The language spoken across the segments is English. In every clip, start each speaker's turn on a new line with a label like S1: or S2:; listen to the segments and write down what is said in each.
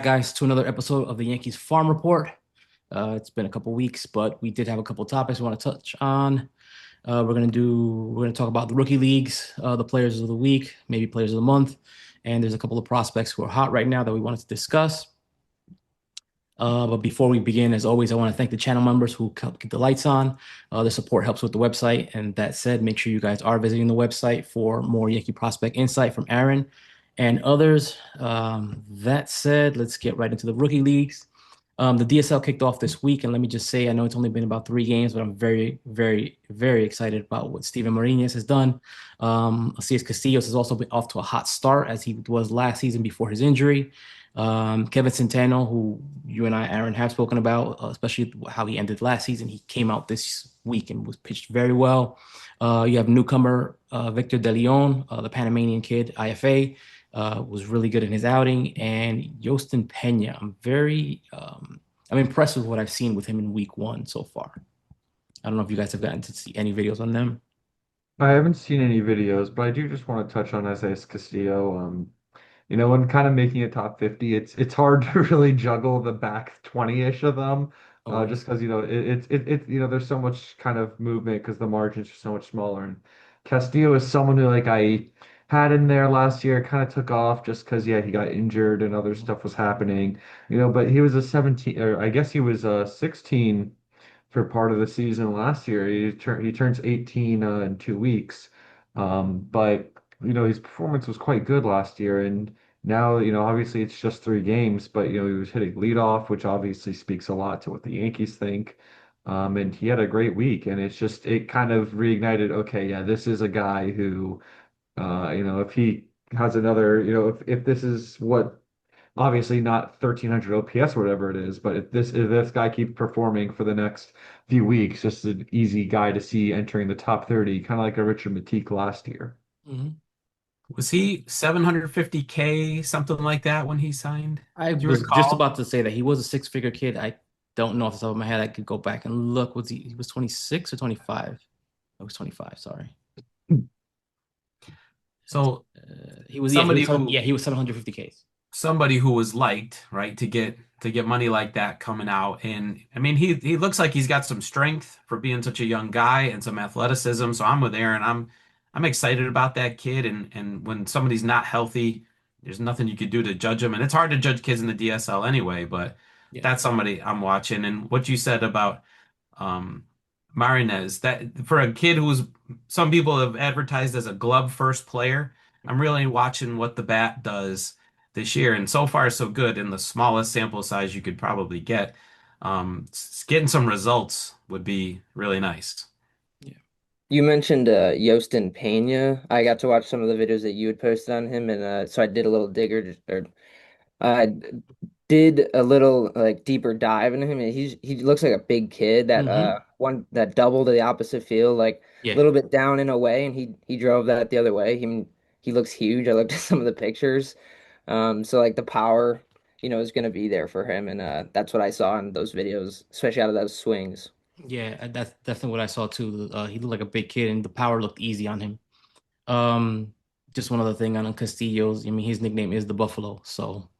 S1: guys, to another episode of the Yankees Farm Report. It's been a couple weeks, but we did have a couple topics we want to touch on. We're gonna talk about the rookie leagues, the players of the week, maybe players of the month, and there's a couple of prospects who are hot right now that we wanted to discuss. But before we begin, as always, I want to thank the channel members who help keep the lights on. The support helps with the website. And that said, make sure you guys are visiting the website for more Yankee prospect insight from Aaron and others. That said, let's get right into the rookie leagues. The DSL kicked off this week, and let me just say, I know it's only been about 3 games, but I'm very, very, very excited about what Steven Martinez has done. Alcides Castillos has also been off to a hot start as he was last season before his injury. Kevin Centeno, who you and I, Aaron, have spoken about, especially how he ended last season. He came out this week and was pitched very well. You have newcomer Victor De Leon, the Panamanian kid, IFA, was really good in his outing. And Yostin Pena, I'm impressed with what I've seen with him in week 1 so far. I don't know if you guys have gotten to see any videos on them.
S2: I haven't seen any videos, but I do just want to touch on Isaias Castillo. When kind of making a top 50, it's hard to really juggle the back 20-ish of them,
S1: Oh, yeah.
S2: just because there's so much kind of movement because the margins are so much smaller. And Castillo is someone who like I had in there last year, kind of took off just because yeah he got injured and other stuff was happening, but he was a 17 or I guess he was a 16 for part of the season last year. He turns 18 in 2 weeks. But his performance was quite good last year, and now obviously it's just 3 games, but he was hitting leadoff, which obviously speaks a lot to what the Yankees think. And he had a great week, and it kind of reignited. Okay, yeah, this is a guy who, if he has another, if this is what obviously not 1300 OPS or whatever it is, but if this guy keeps performing for the next few weeks, just an easy guy to see entering the top 30, kind of like a Richard Matique last year.
S1: Mhm.
S3: Was he 750K, something like that when he signed?
S1: I
S3: Do you
S1: was just
S3: recall?
S1: about to say that he was a six-figure kid. I don't know off the top of my head. I could go back and look. He was 26 or 25? I was 25, sorry.
S3: So
S1: He was, yeah,
S3: somebody who
S1: he was 750Ks.
S3: somebody who was liked, right, to get money like that coming out. And I mean he looks like he's got some strength for being such a young guy and some athleticism. So I'm with Aaron. I'm excited about that kid. And when somebody's not healthy, there's nothing you could do to judge him. And it's hard to judge kids in the DSL anyway, but
S1: Yeah.
S3: that's somebody I'm watching. And what you said about um, Marinez. That for a kid who's some people have advertised as a glove first player, I'm really watching what the bat does this year, and so far so good in the smallest sample size you could probably get. Getting some results would be really nice.
S1: Yeah.
S4: You mentioned Yostin Pena. I got to watch some of the videos that you had posted on him, and so I did a little I did a little like deeper dive into him. And he looks like a big kid that
S1: Hmm.
S4: one that doubled to the opposite field, like a
S1: Yeah.
S4: little bit down and away, and he drove that the other way. He looks huge. I looked at some of the pictures. So like the power, is going to be there for him, and that's what I saw in those videos, especially out of those swings.
S1: Yeah, that's definitely what I saw too. He looked like a big kid, and the power looked easy on him. Um, just one other thing on Castillo's. I mean, his nickname is the Buffalo. So,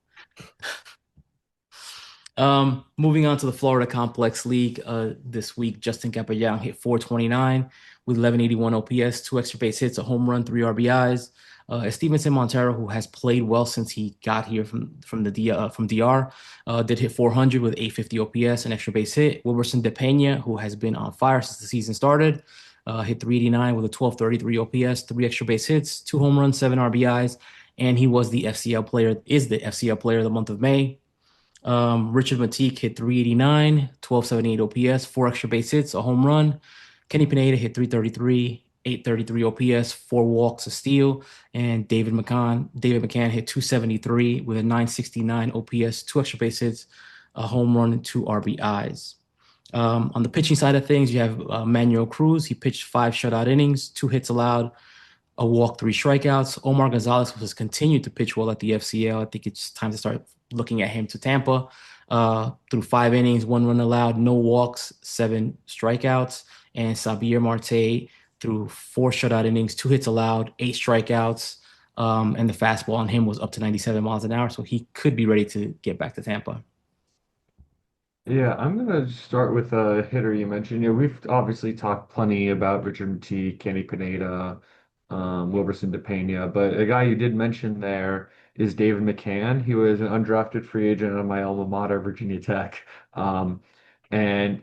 S1: moving on to the Florida Complex League. This week, Justin Capellan hit 429 with 1181 OPS, 2 extra base hits, a home run, 3 RBIs. Stevenson Montero, who has played well since he got here from DR, did hit 400 with 850 OPS, an extra base hit. Wilberson De Pena, who has been on fire since the season started, hit 389 with a 1233 OPS, 3 extra base hits, 2 home runs, 7 RBIs, and he was the FCL player of the month of May. Richard Matique hit 389, 1278 OPS, 4 extra base hits, a home run. Kenny Pineda hit 333, 833 OPS, 4 walks, a steal. And David McCann hit 273 with a 969 OPS, 2 extra base hits, a home run, and 2 RBIs. On the pitching side of things, you have Manuel Cruz. He pitched 5 shutout innings, 2 hits allowed, a walk, 3 strikeouts. Omar Gonzalez has continued to pitch well at the FCL. I think it's time to start looking at him to Tampa. Through 5 innings, 1 run allowed, no walks, 7 strikeouts. And Xavier Marte through 4 shutout innings, 2 hits allowed, 8 strikeouts, and the fastball on him was up to 97 miles an hour, so he could be ready to get back to Tampa.
S2: Yeah, I'm gonna start with a hitter you mentioned. We've obviously talked plenty about Richard T, Kenny Pineda, Wilberson DePena, but a guy you did mention there is David McCann. He was an undrafted free agent on my alma mater, Virginia Tech. Um, and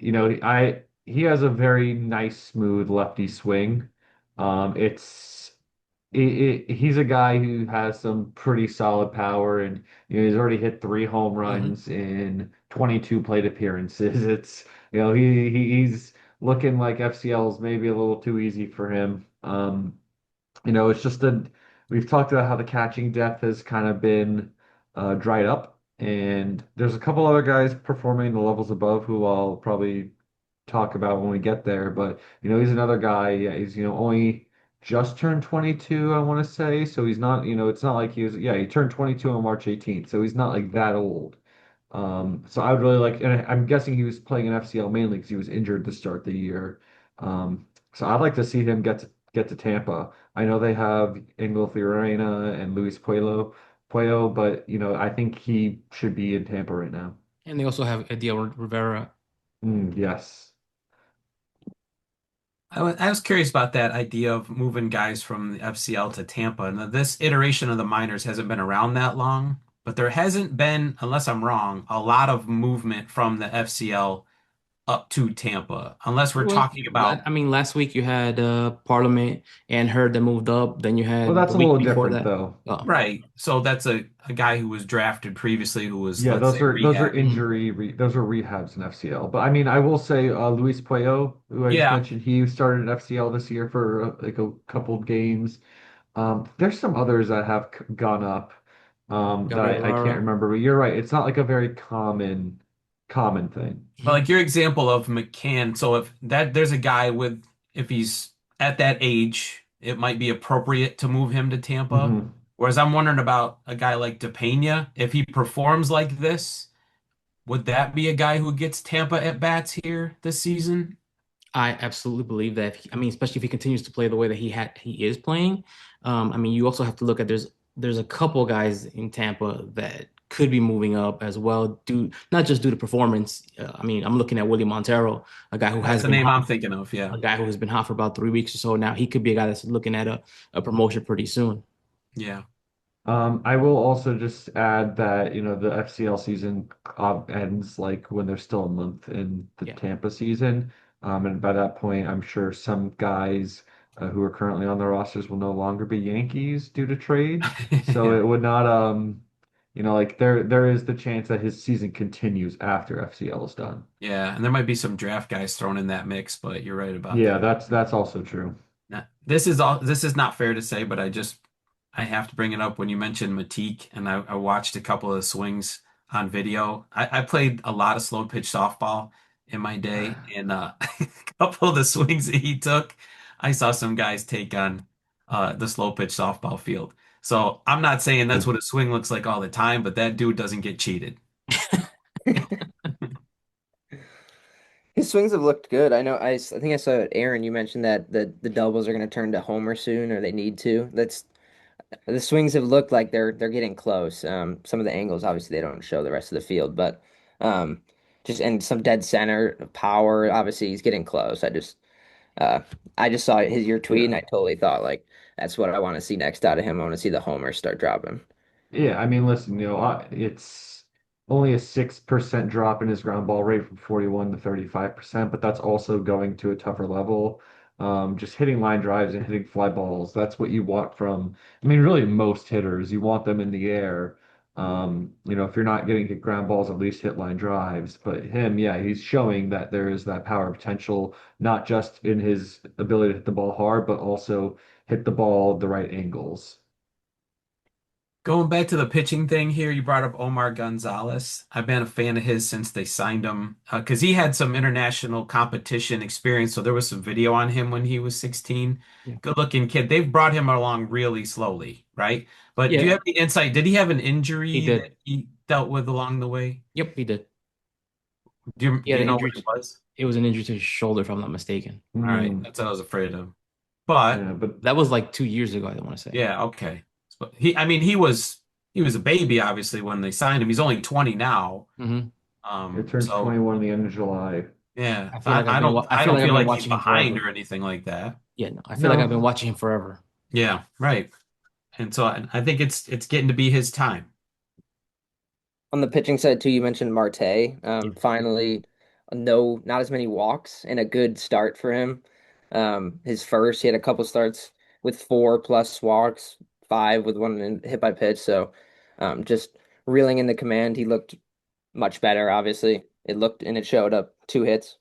S2: he has a very nice, smooth lefty swing. It's he's a guy who has some pretty solid power, and he's already hit 3 home
S1: Mhm.
S2: runs in 22 plate appearances. It's he's looking like FCL is maybe a little too easy for him. It's just that we've talked about how the catching depth has kind of been dried up, and there's a couple other guys performing the levels above who I'll probably talk about when we get there. But he's another guy. Yeah, he's only just turned 22, I want to say. So he's not. It's not like he was. Yeah, he turned 22 on March 18th, so he's not like that old. So I would really like, and I'm guessing he was playing in FCL mainly because he was injured to start the year. So I'd like to see him get to Tampa. I know they have Engel Fiorina and Luis Puello, but I think he should be in Tampa right now.
S1: And they also have Adiel Rivera.
S2: Yes.
S3: I was curious about that idea of moving guys from the FCL to Tampa. And this iteration of the minors hasn't been around that long, but there hasn't been, unless I'm wrong, a lot of movement from the FCL up to Tampa, unless we're
S1: Well,
S3: talking about,
S1: I mean, last week you had Parliament and Hurd that moved up. Then you
S2: Well,
S1: had
S2: that's
S1: the
S2: a
S1: week
S2: little
S1: before
S2: different
S1: that.
S2: though.
S1: Oh,
S3: right. So that's a guy who was drafted previously who was,
S2: Yeah,
S3: let's
S2: those
S3: say,
S2: are those are
S3: rehabbing.
S1: mhm.
S2: those are rehabs in FCL. But I mean, I will say Luis Puello, who I just
S3: Yeah.
S2: mentioned, he started in FCL this year for like a couple of games. There's some others that have gone up
S1: Gabriel
S2: that I can't
S1: Lara.
S2: remember. But you're right, it's not like a very common thing.
S3: But
S1: Mhm.
S3: like your example of McCann, so if that there's a guy with if he's at that age, it might be appropriate to move him to Tampa.
S2: hmm
S3: Whereas I'm wondering about a guy like DePena, if he performs like this, would that be a guy who gets Tampa at bats here this season?
S1: I absolutely believe that. I mean, especially if he continues to play the way that he is playing. I mean, you also have to look at there's a couple guys in Tampa that could be moving up as well, due not just due to performance. I mean, I'm looking at Willie Montero, a guy who
S3: That's
S1: has
S3: the
S1: been
S3: name
S1: hot,
S3: I'm thinking of, yeah.
S1: a guy who has been hot for about 3 weeks or so now. He could be a guy that's looking at a promotion pretty soon.
S3: Yeah.
S2: I will also just add that, the FCL season ends like when there's still a month in the
S1: Yeah.
S2: Tampa season. And by that point, I'm sure some guys who are currently on the rosters will no longer be Yankees due to trade. So it would not, like there is the chance that his season continues after FCL is done.
S3: Yeah, and there might be some draft guys thrown in that mix, but you're right about
S2: Yeah,
S3: that.
S2: that's also true.
S3: Now, this is not fair to say, but I have to bring it up when you mentioned Matique, and I watched a couple of the swings on video. I played a lot of slow pitch softball in my day, and a couple of the swings that he took, I saw some guys take on the slow pitch softball field. So I'm not saying that's what a swing looks like all the time, but that dude doesn't get cheated.
S4: His swings have looked good. I know. I think I saw Aaron. You mentioned that the doubles are going to turn to homer soon, or they need to. That's the swings have looked like they're getting close. Some of the angles, obviously, they don't show the rest of the field, but um, just and some dead center power. Obviously, he's getting close. Uh, I just saw your tweet, and
S2: Yeah.
S4: I totally thought like that's what I want to see next out of him. I want to see the homers start dropping.
S2: Yeah, I mean, listen, it's only a 6% drop in his ground ball rate from 41 to 35%, but that's also going to a tougher level. Just hitting line drives and hitting fly balls, that's what you want from, I mean, really most hitters. You want them in the air. If you're not getting hit ground balls, at least hit line drives. But him, yeah, he's showing that there is that power potential, not just in his ability to hit the ball hard, but also hit the ball the right angles.
S3: Going back to the pitching thing here, you brought up Omar Gonzalez. I've been a fan of his since they signed him because he had some international competition experience. So there was some video on him when he was 16.
S1: Yeah.
S3: Good looking kid. They've brought him along really slowly, right? But do you
S1: Yeah,
S3: have any insight? Did he have an
S1: he
S3: injury that
S1: did.
S3: he dealt with along the way?
S1: Yep, he did. He
S3: Do
S1: had
S3: you
S1: an
S3: know
S1: injury.
S3: what it was?
S1: It was an injury to his shoulder, if I'm not mistaken.
S3: All right,
S2: Hmm.
S3: that's what I was afraid of. But
S2: Yeah, but
S1: That was like 2 years ago, I want to say.
S3: yeah, okay. I mean, he was a baby obviously when they signed him. He's only 20 now.
S1: Hmm.
S2: It turns
S3: So
S2: 21 in the end of July.
S3: yeah,
S1: I
S3: so
S1: feel like I've been
S3: I
S1: I feel
S3: don't
S1: like I've
S3: feel
S1: been
S3: like he's
S1: watching him
S3: behind
S1: forever.
S3: or anything like that.
S1: Yeah, no, I feel like I've been
S2: No,
S1: watching him forever.
S3: Yeah, right. And so I think it's getting to be his time.
S4: On the pitching side too, you mentioned Marte.
S1: Yeah.
S4: Finally, no, not as many walks and a good start for him. His first, he had a couple starts with 4+ walks, 5 with one hit by pitch. So, just reeling in the command, he looked much better. Obviously, it showed up 2 hits,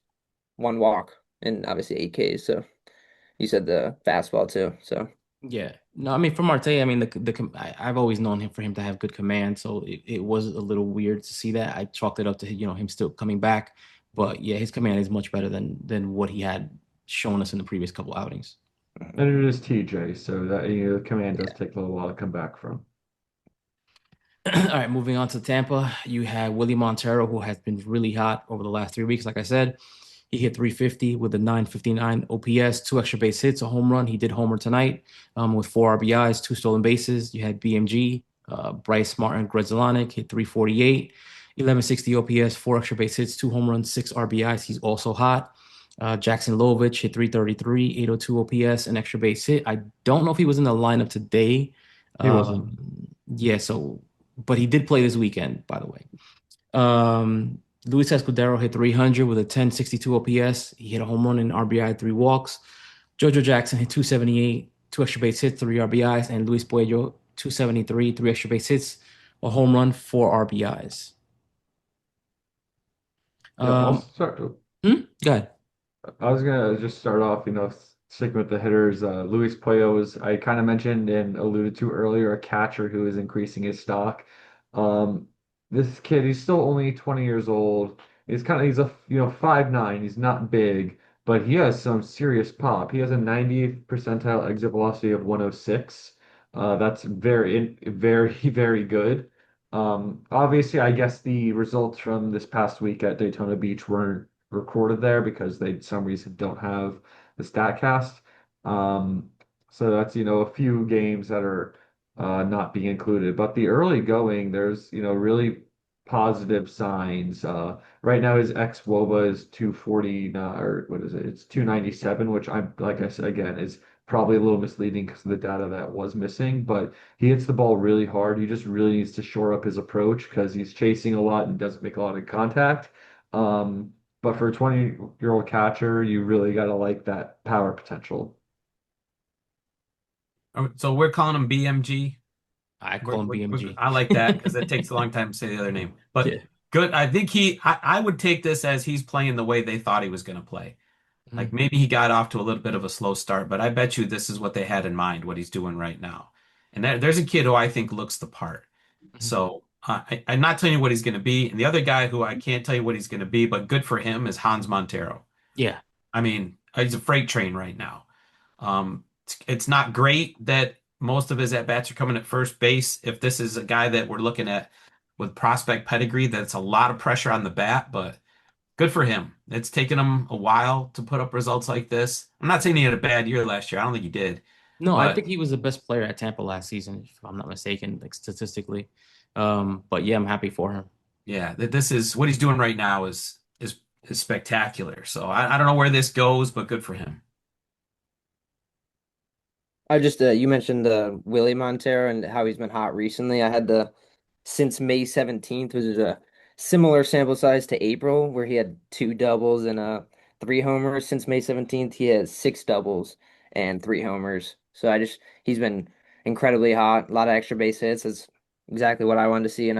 S4: 1 walk, and obviously 8 Ks. So you said the fastball too. So
S1: Yeah. No, I mean for Marte, I mean I've always known him for him to have good command, so it was a little weird to see that. I chalked it up to him still coming back, but yeah, his command is much better than what he had shown us in the previous couple outings.
S2: and it is TJ, so that the command does
S4: yeah,
S2: take a little while to come back from.
S1: All right, moving on to Tampa, you have Willie Montero, who has been really hot over the last 3 weeks. Like I said, he hit 350 with a 959 OPS, 2 extra base hits, a home run. He did homer tonight with 4 RBIs, 2 stolen bases. You had BMG, Bryce Martin Grzelcyk hit 348, 1160 OPS, 4 extra base hits, 2 home runs, 6 RBIs. He's also hot. Jackson Lovich hit 333, 802 OPS, an extra base hit. I don't know if he was in the lineup today.
S2: He wasn't.
S1: Yeah, so but he did play this weekend, by the way. Luis Escudero hit 300 with a 1062 OPS. He hit a home run and RBI, 3 walks. JoJo Jackson hit 278, 2 extra base hits, 3 RBIs, and Luis Puello 273, 3 extra base hits, a home run, 4 RBIs.
S2: Yeah, I'll
S1: Um,
S2: start.
S1: Go ahead.
S2: I was gonna just start off, sticking with the hitters. Luis Puello was, I kind of mentioned and alluded to earlier, a catcher who is increasing his stock. Um, this kid, he's still only 20 years old. He's a 5'9". He's not big, but he has some serious pop. He has a 90th percentile exit velocity of 106. That's very, very good. Obviously, I guess the results from this past week at Daytona Beach weren't recorded there because they, for some reason, don't have the StatCast. So that's, a few games that are not being included. But the early going, there's, really positive signs. Right now, his ex-WOBA is 240, or what is it? It's 297, which like I said, again, is probably a little misleading because of the data that was missing. But he hits the ball really hard. He just really needs to shore up his approach because he's chasing a lot and doesn't make a lot of contact. Um, but for a 20-year-old catcher, you really got to like that power potential.
S3: So we're calling him BMG.
S1: I call him BMG.
S3: I like that because it takes a long time to say the other name. But
S1: Yeah.
S3: good. I think I would take this as he's playing the way they thought he was going to play. Like
S1: Mhm.
S3: maybe he got off to a little bit of a slow start, but I bet you this is what they had in mind, what he's doing right now. And there's a kid who I think looks the part.
S1: Mhm.
S3: So I'm not telling you what he's going to be. And the other guy who I can't tell you what he's going to be, but good for him is Hans Montero.
S1: Yeah.
S3: I mean, he's a freight train right now. It's not great that most of his at-bats are coming at first base. If this is a guy that we're looking at with prospect pedigree, that's a lot of pressure on the bat, but good for him. It's taken him a while to put up results like this. I'm not saying he had a bad year last year. I don't think he did.
S1: No, I
S3: But
S1: think he was the best player at Tampa last season, if I'm not mistaken, like statistically. But yeah, I'm happy for him.
S3: yeah, this is what he's doing right now is spectacular. So I don't know where this goes, but good for him.
S4: I just you mentioned Willie Montero and how he's been hot recently. I had the since May 17th, which is a similar sample size to April, where he had 2 doubles and 3 homers. Since May 17th, he has 6 doubles and 3 homers. So he's been incredibly hot. A lot of extra base hits. That's exactly what I wanted to see. And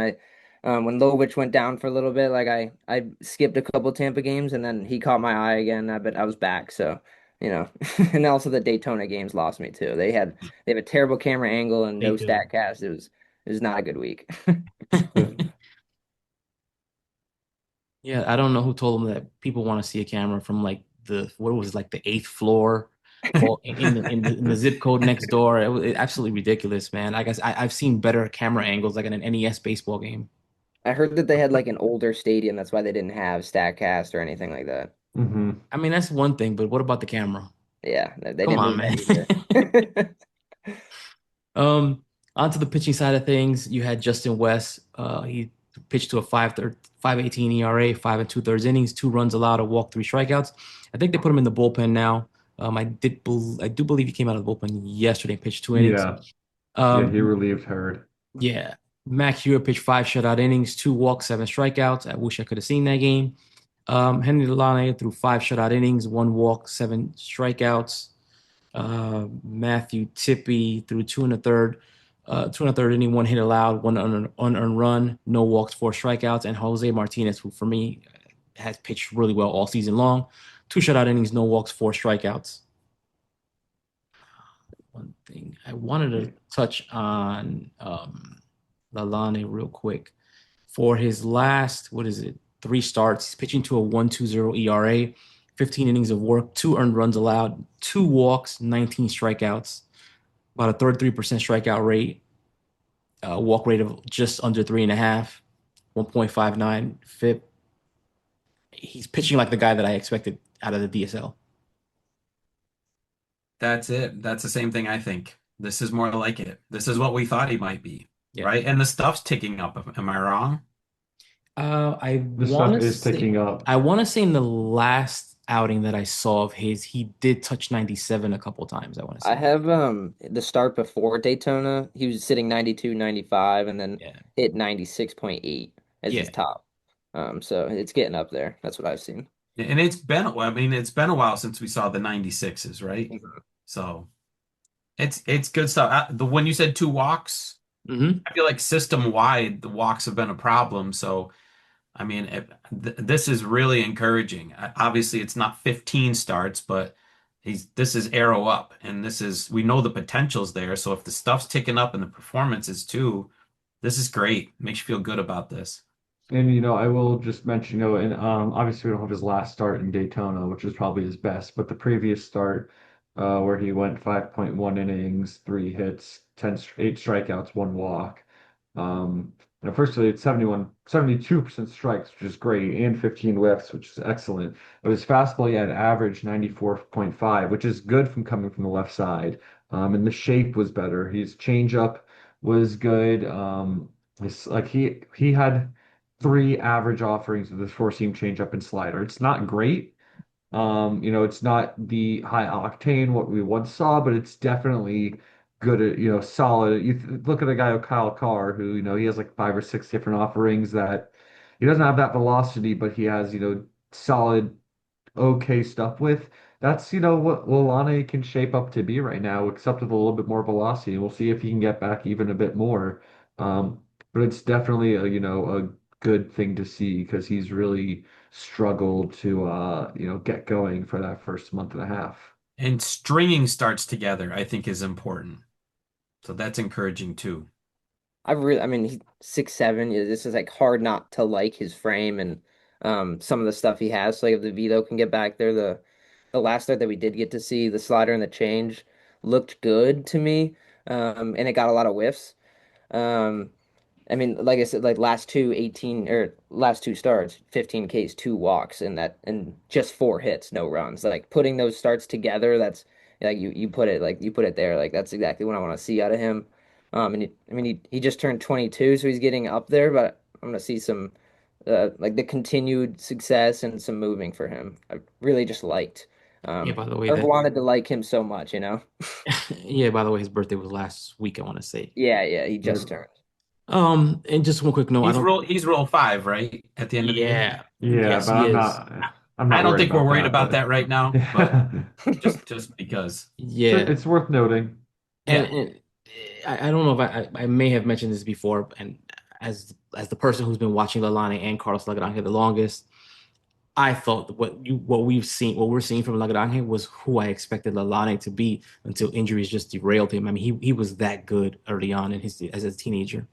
S4: when Lovich went down for a little bit, like I skipped a couple Tampa games, and then he caught my eye again. I was back. So. And also the Daytona games lost me too. They have a terrible camera angle and
S1: They
S4: no
S1: do.
S4: stat cast. It was not a good week.
S1: Yeah, I don't know who told him that people want to see a camera from like what was it, like the eighth floor, or in the zip code next door. It was absolutely ridiculous, man. I guess I've seen better camera angles like in an NES baseball game.
S4: I heard that they had like an older stadium. That's why they didn't have StatCast or anything like that.
S2: Hmm.
S1: I mean, that's one thing, but what about the camera?
S4: Yeah, they
S1: Come
S4: didn't
S1: on,
S4: move
S1: man.
S4: that either.
S1: Um, Onto the pitching side of things, you had Justin West. He pitched to a 5.18 ERA, 5 and 2/3 innings, 2 runs allowed, a walk, 3 strikeouts. I think they put him in the bullpen now. I do believe he came out of the bullpen yesterday and pitched 2 innings.
S2: Yeah. Yeah, he
S1: Um,
S2: relieved Hurd.
S1: yeah, Mac Hewitt pitched 5 shutout innings, 2 walks, 7 strikeouts. I wish I could have seen that game. Henry Lalane threw 5 shutout innings, 1 walk, 7 strikeouts. Matthew Tippy threw 2 and a third inning, 1 hit allowed, one unearned run, no walks, 4 strikeouts. And Jose Martinez, who for me has pitched really well all season long, 2 shutout innings, no walks, 4 strikeouts. One thing I wanted to touch on Lalane real quick. For his last, what is it, 3 starts, he's pitching to a 1.20 ERA, 15 innings of work, 2 earned runs allowed, 2 walks, 19 strikeouts, about a 33% strikeout rate, walk rate of just under 3.5, 1.59 FIP. He's pitching like the guy that I expected out of the DSL.
S3: That's it. That's the same thing I think. This is more like it. This is what we thought he might be,
S1: Yeah.
S3: right? And the stuff's ticking up. Am I wrong?
S1: I
S2: The
S1: want
S2: stuff
S1: to
S2: is
S1: say
S2: ticking up.
S1: I want to say in the last outing that I saw of his, he did touch 97 a couple times, I want to
S4: I
S1: say.
S4: have the start before Daytona. He was sitting 92, 95, and then
S1: Yeah.
S4: hit 96.8 as his
S1: Yeah.
S4: top. So it's getting up there. That's what I've seen.
S3: And I mean, it's been a while since we saw the 96s, right?
S4: Mhm.
S3: So it's good stuff. When you said 2 walks,
S1: Hmm.
S3: I feel like system wide, the walks have been a problem. So I mean, this is really encouraging. Obviously, it's not 15 starts, but this is arrow up, and we know the potential's there. So if the stuff's ticking up and the performance is too, this is great. Makes you feel good about this.
S2: And I will just mention, and obviously we don't have his last start in Daytona, which was probably his best, but the previous start, where he went 5.1 innings, 3 hits, 8 strikeouts, 1 walk. Um, firstly, it's 72% strikes, which is great, and 15 whiffs, which is excellent. But his fastball, he had average 94.5, which is good from coming from the left side. And the shape was better. His changeup was good. He had 3 average offerings of this four-seam changeup and slider. It's not great. It's not the high octane what we once saw, but it's definitely good at, solid. Look at a guy like Kyle Carr, who, he has like 5 or 6 different offerings that he doesn't have that velocity, but he has, solid okay stuff with. That's, what Lalane can shape up to be right now, except with a little bit more velocity. We'll see if he can get back even a bit more. Um, but it's definitely a good thing to see because he's really struggled to get going for that first month and a half.
S3: And stringing starts together, I think, is important. So that's encouraging too.
S4: I mean, he's 6'7". This is like hard not to like his frame and some of the stuff he has. So like if the Vito can get back there, the last start that we did get to see, the slider and the change looked good to me. And it got a lot of whiffs. Um, I mean, like I said, like last two starts, 15 Ks, 2 walks, and just 4 hits, no runs. Like putting those starts together, that's like you put it there. Like that's exactly what I want to see out of him. I mean, he just turned 22, so he's getting up there, but I'm gonna see some like the continued success and some moving for him. I really just liked.
S1: Yeah, by the way,
S4: I've
S1: that
S4: wanted to like him so much, you know?
S1: yeah, by the way, his birthday was last week, I want to say.
S4: Yeah, yeah, he just
S2: Yep.
S4: turned.
S1: And just one quick note, I don't
S3: He's roll five, right? At the end of the year.
S1: yeah,
S2: Yeah,
S1: yes,
S2: but
S1: he
S2: I'm
S1: is.
S2: not I'm
S3: I
S2: not
S3: don't
S2: worried
S3: think we're
S2: about
S3: worried
S2: that,
S3: about
S2: but
S3: that right now, but just because.
S1: Yeah.
S2: it's worth noting.
S1: And,
S3: Yeah.
S1: and I don't know if I may have mentioned this before, and as the person who's been watching Lalane and Carlos Lagrange the longest, I thought what we're seeing from Lagrange was who I expected Lalane to be until injuries just derailed him. I mean, he was that good early on in his as a teenager.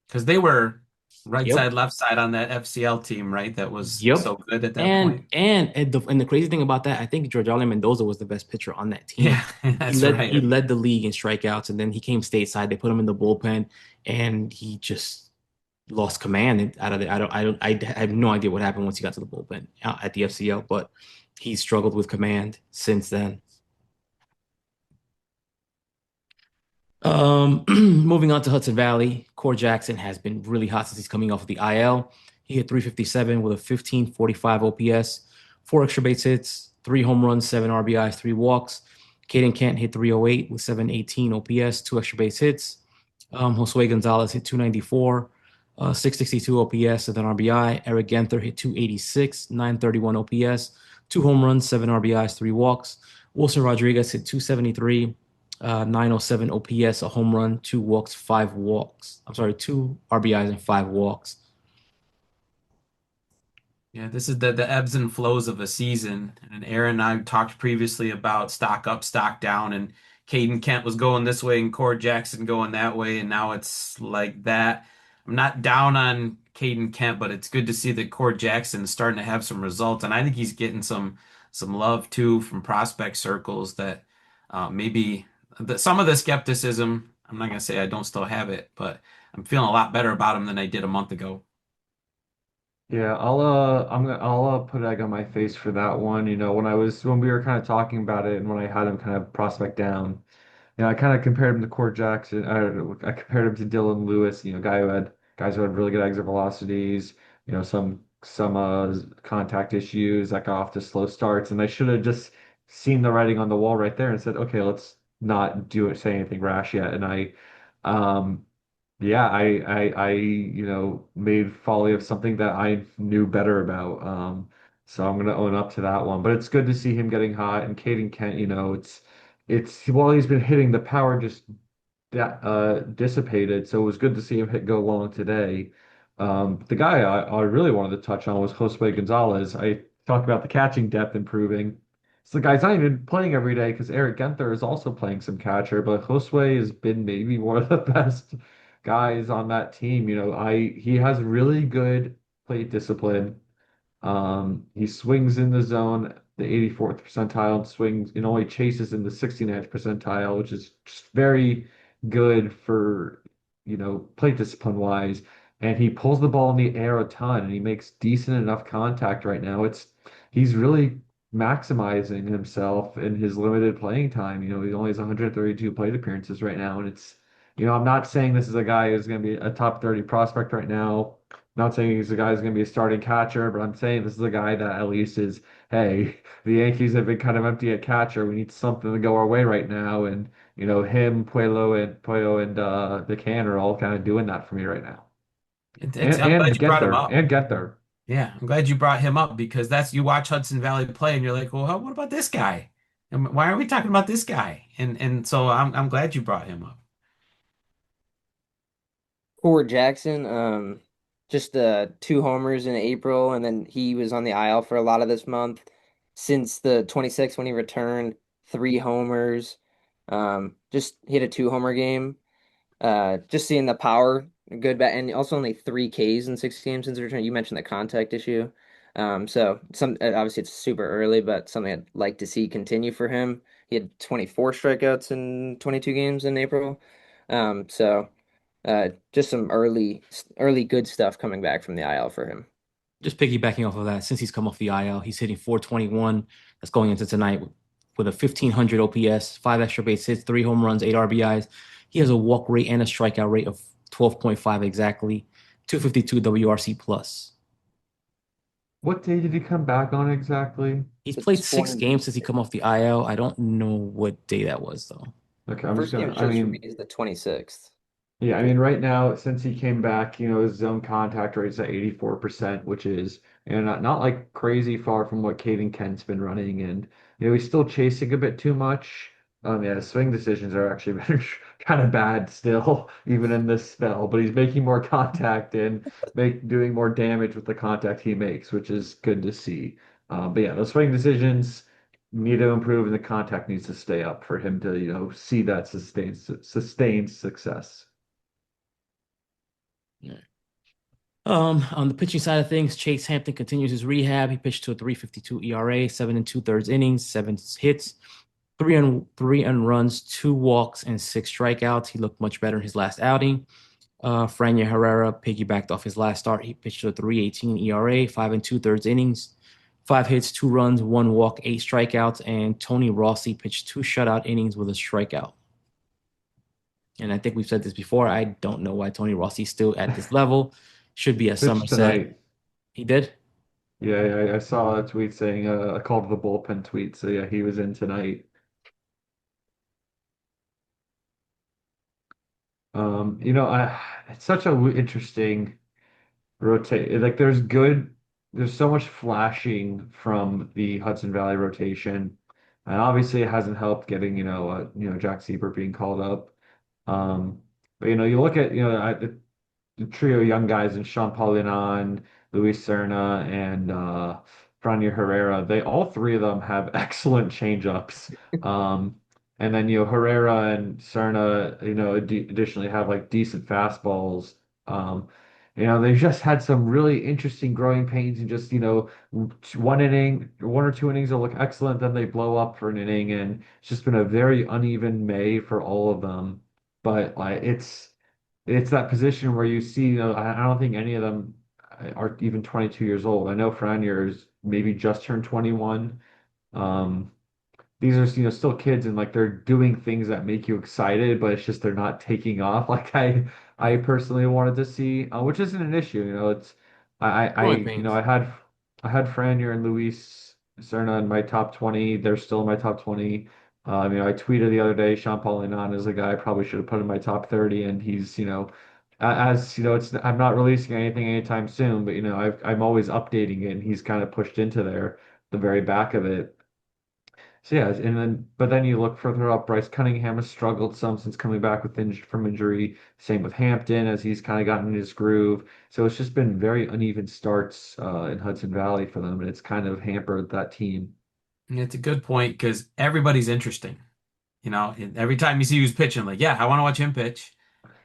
S3: Because they were right
S1: Yep.
S3: side, left side on that FCL team, right? That was
S1: Yep.
S3: so good at that
S1: And
S3: point.
S1: the crazy thing about that, I think Jorge Mendoza was the best pitcher on that team.
S3: Yeah, that's
S1: He
S3: right.
S1: led the league in strikeouts, and then he came stateside. They put him in the bullpen, and he just lost command out of it. I have no idea what happened once he got to the bullpen at the FCL, but he struggled with command since then. Moving on to Hudson Valley, Core Jackson has been really hot since he's coming off of the IL. He hit 357 with a 1545 OPS, four extra base hits, three home runs, seven RBIs, three walks. Caden Kent hit 308 with 718 OPS, two extra base hits. Josue Gonzalez hit 294, 662 OPS, and then RBI. Eric Genther hit 286, 931 OPS, two home runs, seven RBIs, three walks. Wilson Rodriguez hit 273, 907 OPS, a home run, two walks, five walks. I'm sorry, two RBIs and five walks.
S3: Yeah, this is the ebbs and flows of a season. And Aaron and I talked previously about stock up, stock down, and Caden Kent was going this way and Cord Jackson going that way, and now it's like that. I'm not down on Caden Kent, but it's good to see that Cord Jackson is starting to have some results, and I think he's getting some love too from prospect circles that maybe some of the skepticism. I'm not gonna say I don't still have it, but I'm feeling a lot better about him than I did a month ago.
S2: Yeah, I'll put egg on my face for that one. When we were kind of talking about it and when I had him kind of prospect down, I kind of compared him to Cord Jackson. I compared him to Dylan Lewis, guys who had really good exit velocities, some contact issues that got off to slow starts, and I should have just seen the writing on the wall right there and said, okay, let's not say anything rash yet. And um, made folly of something that I knew better about. So I'm gonna own up to that one. But it's good to see him getting hot and Caden Kent, it's while he's been hitting, the power just dissipated. So it was good to see him go long today. The guy I really wanted to touch on was Josue Gonzalez. I talked about the catching depth improving. So the guy's not even playing every day because Eric Genther is also playing some catcher, but Josue has been maybe one of the best guys on that team. He has really good plate discipline. He swings in the zone, the 84th percentile, and swings and only chases in the 69th percentile, which is just very good for, plate discipline wise. And he pulls the ball in the air a ton and he makes decent enough contact right now. He's really maximizing himself in his limited playing time. He only has 132 plate appearances right now. And I'm not saying this is a guy who's going to be a top 30 prospect right now. Not saying he's a guy who's going to be a starting catcher, but I'm saying this is a guy that at least is, hey, the Yankees have been kind of empty at catcher. We need something to go our way right now. And, him, Puello and the can are all kind of doing that for me right now.
S3: I'm glad
S2: And
S3: you brought him
S2: Genther,
S3: up.
S2: and Genther.
S3: Yeah, I'm glad you brought him up because you watch Hudson Valley play and you're like, well, what about this guy? And why are we talking about this guy? And so I'm glad you brought him up.
S4: Cord Jackson, just two homers in April, and then he was on the IL for a lot of this month. Since the 26th when he returned, three homers. Just hit a two-homer game. Just seeing the power, good bat, and also only three Ks in 6 games since return. You mentioned the contact issue. So obviously it's super early, but something I'd like to see continue for him. He had 24 strikeouts in 22 games in April. So just some early good stuff coming back from the IL for him.
S1: Just piggybacking off of that, since he's come off the IL, he's hitting 421. That's going into tonight with a 1500 OPS, five extra base hits, three home runs, eight RBIs. He has a walk rate and a strikeout rate of 12.5 exactly, 252 WRC plus.
S2: What day did he come back on exactly?
S1: He's
S4: The
S1: played 6 games
S4: 20
S1: since he come off the IL. I don't know what day that was though.
S2: Okay, I'm just
S4: First game
S2: gonna,
S4: it
S2: I
S4: shows for me
S2: mean,
S4: is the 26th.
S2: yeah, I mean, right now, since he came back, his zone contact rate's at 84%, which is, not like crazy far from what Caden Kent's been running. And, he's still chasing a bit too much. Yeah, his swing decisions are actually kind of bad still, even in this spell, but he's making more contact and doing more damage with the contact he makes, which is good to see. But yeah, those swing decisions need to improve and the contact needs to stay up for him to, see that sustained success.
S1: Yeah. On the pitching side of things, Chase Hampton continues his rehab. He pitched to a 3.52 ERA, 7 2/3 innings, 7 hits, three runs, two walks, and six strikeouts. He looked much better in his last outing. Franya Herrera piggybacked off his last start. He pitched to a 3.18 ERA, 5 2/3 innings, 5 hits, two runs, one walk, eight strikeouts. And Tony Rossi pitched two shutout innings with a strikeout. And I think we've said this before. I don't know why Tony Rossi's still at this level. Should be a
S2: Pitched
S1: Somerset.
S2: tonight.
S1: He did.
S2: Yeah, I saw a tweet saying a call to the bullpen tweet. So yeah, he was in tonight. It's such a interesting rotate. Like there's so much flashing from the Hudson Valley rotation, and obviously it hasn't helped getting Jack Seibert being called up. But you look at the trio of young guys and Sean Paulinan, Luis Serna, and Franyer Herrera. They all three of them have excellent changeups. And then Herrera and Serna, additionally have like decent fastballs. They've just had some really interesting growing pains and just one inning, 1 or 2 innings will look excellent, then they blow up for an inning, and it's just been a very uneven May for all of them. But like it's that position where you see, I don't think any of them are even 22 years old. I know Franier's maybe just turned 21. Um, these are, still kids and like they're doing things that make you excited, but it's just they're not taking off like I personally wanted to see, which isn't an issue. It's
S1: Growing pains.
S2: I had Franier and Luis Serna in my top 20. They're still in my top 20. I tweeted the other day, Sean Paulinan is a guy I probably should have put in my top 30, and he's, as it's I'm not releasing anything anytime soon, but I'm always updating it, and he's kind of pushed into there, the very back of it. So yeah, but then you look further up. Bryce Cunningham has struggled some since coming back from injury. Same with Hampton as he's kind of gotten in his groove. So it's just been very uneven starts in Hudson Valley for them, and it's kind of hampered that team.
S3: And it's a good point because everybody's interesting. And every time you see who's pitching, like, yeah, I want to watch him pitch.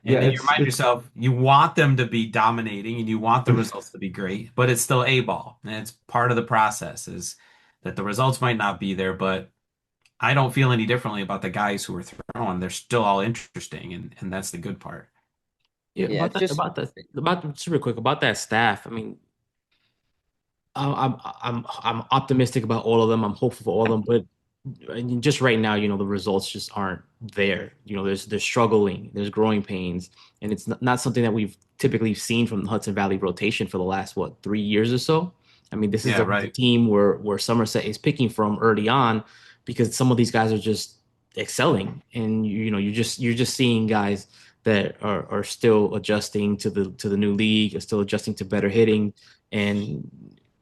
S2: Yeah,
S3: And then you
S2: it's
S3: remind
S2: it's
S3: yourself, you want them to be dominating and you want the results to be great, but it's still A ball. And it's part of the process is that the results might not be there, but I don't feel any differently about the guys who are throwing. They're still all interesting, and that's the good part.
S1: Yeah,
S4: Yeah, it's just
S1: super quick about that staff. I mean, I'm optimistic about all of them. I'm hopeful for all of them, but I mean, just right now, the results just aren't there. They're struggling, there's growing pains, and it's not something that we've typically seen from the Hudson Valley rotation for the last 3 years or so. I mean, this is
S3: Yeah,
S1: the
S3: right.
S1: team where Somerset is picking from early on because some of these guys are just excelling, and you're just seeing guys that are still adjusting to the new league, are still adjusting to better hitting, and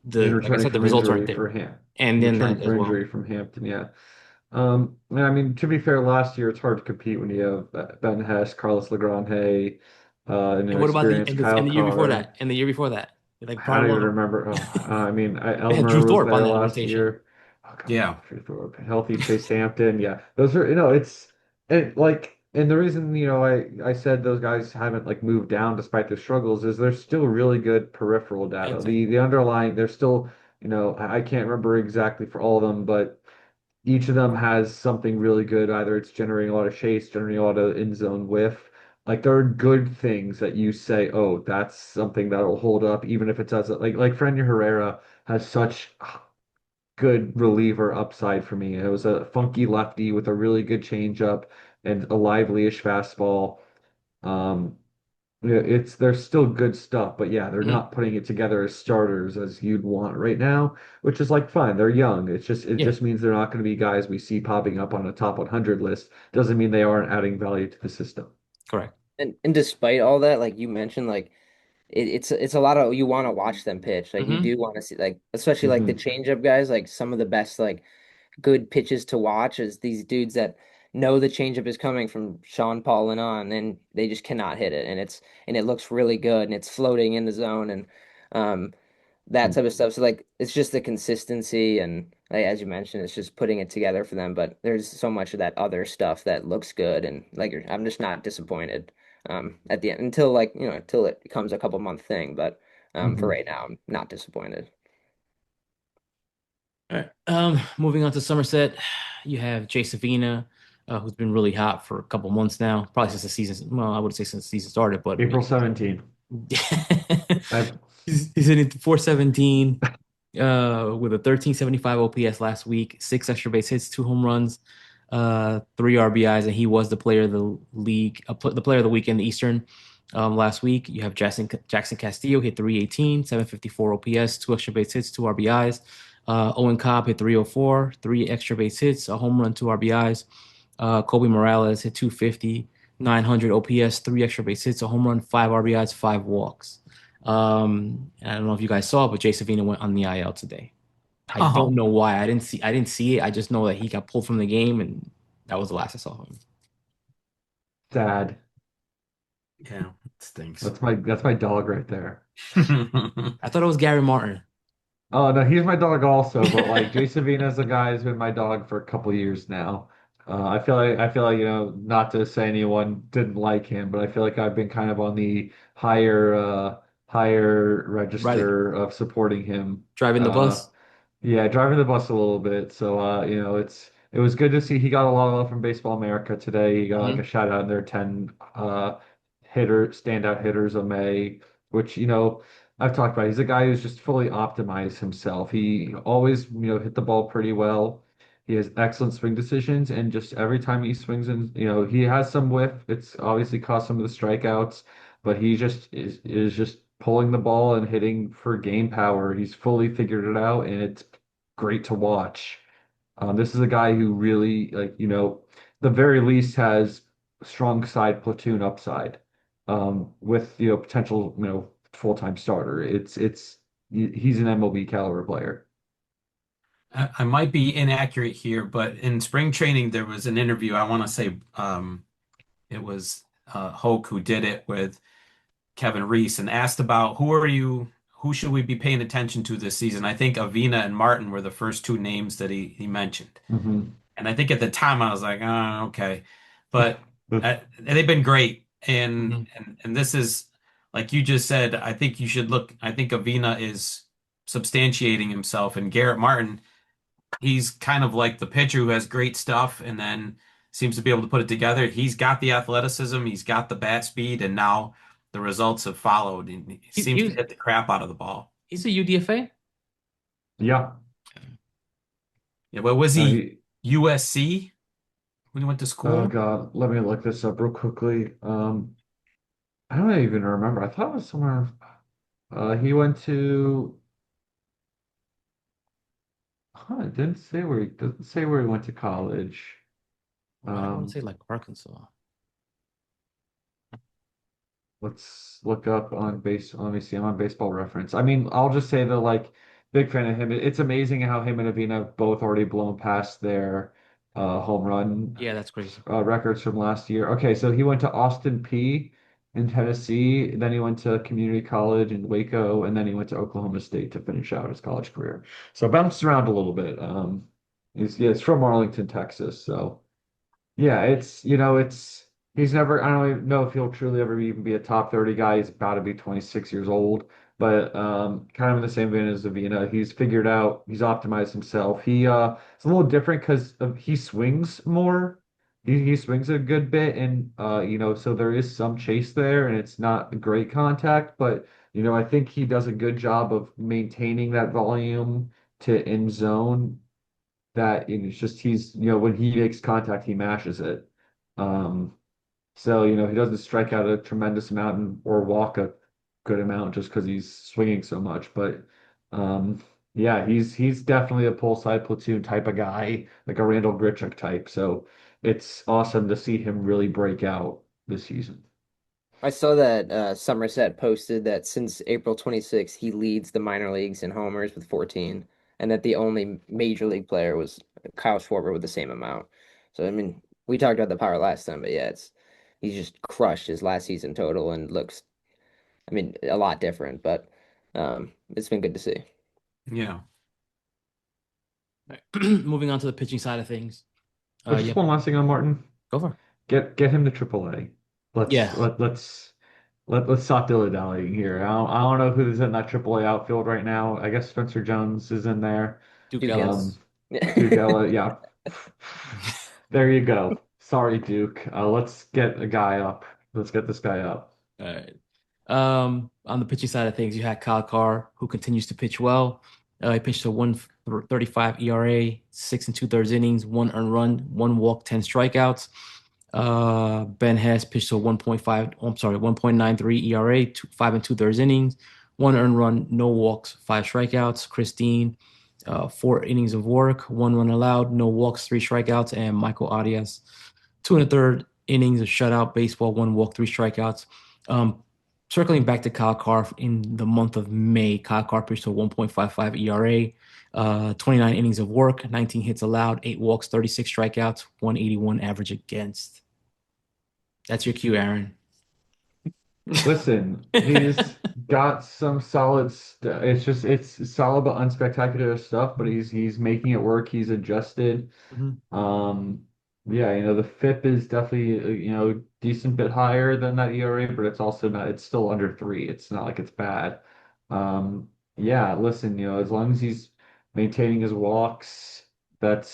S2: and
S1: like I
S2: returning
S1: said, the
S2: from
S1: results aren't
S2: injury
S1: there.
S2: for
S1: And then
S2: returning
S1: that as
S2: for
S1: well.
S2: injury from Hampton. Yeah. And I mean, to be fair, last year it's hard to compete when you have Ben Hess, Carlos Lagrange, and
S1: And
S2: an
S1: what about
S2: experienced Kyle
S1: the year before
S2: Carr.
S1: that? And the year before that? Like
S2: I
S1: probably
S2: don't
S1: one
S2: even
S1: of
S2: remember. I mean,
S1: they had Drew
S2: Elmer was
S1: Thorpe on
S2: there
S1: that
S2: last
S1: rotation.
S2: year. Oh, come on,
S3: Yeah.
S2: Drew Thorpe, healthy Chase Hampton. Yeah, those are it's and like and the reason I said those guys haven't like moved down despite their struggles is they're still really good peripheral data.
S1: Exactly.
S2: The underlying they're still I can't remember exactly for all of them, but each of them has something really good. Either it's generating a lot of chase, generating a lot of in zone whiff. Like there are good things that you say, oh, that's something that'll hold up, even if it doesn't. Like Frenya Herrera has such good reliever upside for me. It was a funky lefty with a really good changeup and a lively-ish fastball. Um, yeah, they're still good stuff, but yeah, they're
S1: Mhm.
S2: not putting it together as starters as you'd want right now, which is like fine. They're young. It
S1: Yeah,
S2: just means they're not going to be guys we see popping up on a top 100 list. Doesn't mean they aren't adding value to the system.
S1: correct.
S4: and despite all that, like you mentioned, like it's a lot of you want to watch them pitch. Like you
S1: Hmm.
S4: do want to see like especially like the
S2: Hmm.
S4: changeup guys, like some of the best like good pitches to watch is these dudes that know the changeup is coming from Sean Paul and on, and they just cannot hit it, and it looks really good, and it's floating in the zone, and um, that type of stuff. So like it's just the consistency, and like, as you mentioned, it's just putting it together for them. But there's so much of that other stuff that looks good, and like I'm just not disappointed at the end until like until it becomes a couple month thing. But for
S2: Hmm.
S4: right now, I'm not disappointed.
S1: All right. Moving on to Somerset, you have Jay Savina, who's been really hot for a couple months now, probably since the season. Well, I would say since the season started, but
S2: April 17. I
S1: he's hitting 417 with a 1375 OPS last week, six extra base hits, two home runs. three RBIs, and he was the player of the league, the player of the week in the Eastern last week. You have Jackson Castillo hit 318, 754 OPS, two extra base hits, two RBIs. Owen Cobb hit 304, three extra base hits, a home run, two RBIs. Kobe Morales hit 250, 900 OPS, three extra base hits, a home run, five RBIs, five walks. I don't know if you guys saw, but Jay Savina went on the IL today. I don't
S3: Oh,
S1: know why. I didn't see it. I just know that he got pulled from the game, and that was the last I saw of him.
S2: Sad.
S3: yeah, it stinks.
S2: That's my dog right there.
S1: I thought it was Gary Martin.
S2: Oh no, he's my dog also, but like Jason Vina's the guy who's been my dog for a couple years now. I feel like not to say anyone didn't like him, but I feel like I've been kind of on the higher
S1: Right,
S2: register of supporting him.
S1: driving the
S2: Uh,
S1: bus.
S2: yeah, driving the bus a little bit. So it was good to see he got a lot of love from Baseball America today. He got like a
S1: Hmm.
S2: shout out in their 10 standout hitters of May, which I've talked about. He's a guy who's just fully optimized himself. He always, hit the ball pretty well. He has excellent swing decisions, and just every time he swings in, he has some whiff. It's obviously caused some of the strikeouts, but he just is just pulling the ball and hitting for game power. He's fully figured it out, and it's great to watch. This is a guy who really, like, the very least has strong side platoon upside, with, potential, full-time starter. He's an MLB caliber player.
S3: I might be inaccurate here, but in spring training there was an interview. I want to say it was Hoke who did it with Kevin Reese and asked about who should we be paying attention to this season? I think Avina and Martin were the first two names that he mentioned.
S2: Hmm.
S3: And I think at the time I was like, oh, okay. But they've been great.
S1: Hmm.
S3: And this is like you just said, I think you should look. I think Avina is substantiating himself, and Garrett Martin, he's kind of like the pitcher who has great stuff and then seems to be able to put it together. He's got the athleticism, he's got the bat speed, and now the results have followed. And he
S1: He,
S3: seems to
S1: he
S3: hit the crap out of the ball.
S1: he's a UDFA.
S2: Yeah.
S3: Yeah, but was
S2: No,
S3: he USC when he went to
S2: oh
S3: school?
S2: God, let me look this up real quickly. I don't even remember. I thought it was somewhere. He went to. Huh, it didn't say where he doesn't say where he went to college.
S1: I want to
S2: Um,
S1: say like Arkansas.
S2: let's look up on base. Let me see. I'm on Baseball Reference. I mean, I'll just say that like big fan of him. It's amazing how him and Avina have both already blown past their home run
S1: Yeah, that's crazy.
S2: records from last year. Okay, so he went to Austin P in Tennessee, then he went to community college in Waco, and then he went to Oklahoma State to finish out his college career. So bounced around a little bit. He's from Arlington, Texas. So yeah, it's he's never. I don't even know if he'll truly ever even be a top 30 guy. He's about to be 26 years old, but kind of in the same vein as Avina, he's figured out, he's optimized himself. It's a little different because he swings more. He swings a good bit, and so there is some chase there, and it's not great contact, but I think he does a good job of maintaining that volume to end zone that it's just when he makes contact, he mashes it. Um, so he doesn't strike out a tremendous amount or walk a good amount just because he's swinging so much. But yeah, he's definitely a pull side platoon type of guy, like a Randall Grichuk type. So it's awesome to see him really break out this season.
S4: I saw that Somerset posted that since April 26th, he leads the minor leagues in homers with 14, and that the only major league player was Kyle Schwarber with the same amount. So, I mean, we talked about the power last time, but yeah, he's just crushed his last season total and looks, I mean, a lot different, but it's been good to see.
S3: Yeah.
S1: Right. Moving on to the pitching side of things.
S2: Just
S1: Yeah,
S2: one last thing on Martin.
S1: go for it.
S2: Get him to AAA. Let's
S1: Yeah,
S2: let let's let's stop dilly-dallying here. I don't know who's in that AAA outfield right now. I guess Spencer Jones is in there.
S1: Duke
S4: Duke
S1: Ellis.
S2: Um,
S4: Ellis.
S2: Duke Ella, yeah. There you go. Sorry, Duke. Let's get a guy up. Let's get this guy up.
S1: All right. On the pitching side of things, you had Kyle Carr, who continues to pitch well. He pitched a 1.35 ERA, 6 and 2/3 innings, 1 earned run, 1 walk, 10 strikeouts. Ben has pitched to a 1.5, I'm sorry, 1.93 ERA, 5 and 2/3 innings, 1 earned run, no walks, 5 strikeouts. Christine, 4 innings of work, 1 run allowed, no walks, 3 strikeouts. And Michael Arias, 2 1/3 innings of shutout baseball, 1 walk, 3 strikeouts. Um, Circling back to Kyle Carr in the month of May, Kyle Carr pitched to a 1.55 ERA, 29 innings of work, 19 hits allowed, 8 walks, 36 strikeouts, 181 average against. That's your cue, Aaron.
S2: Listen, he's got some solid stuff. It's solid but unspectacular stuff, but he's making it work. He's adjusted.
S1: Mhm.
S2: Um, yeah, the FIP is definitely decent bit higher than that ERA, but it's also not. It's still under 3. It's not like it's bad. Yeah, listen, as long as he's maintaining his walks, that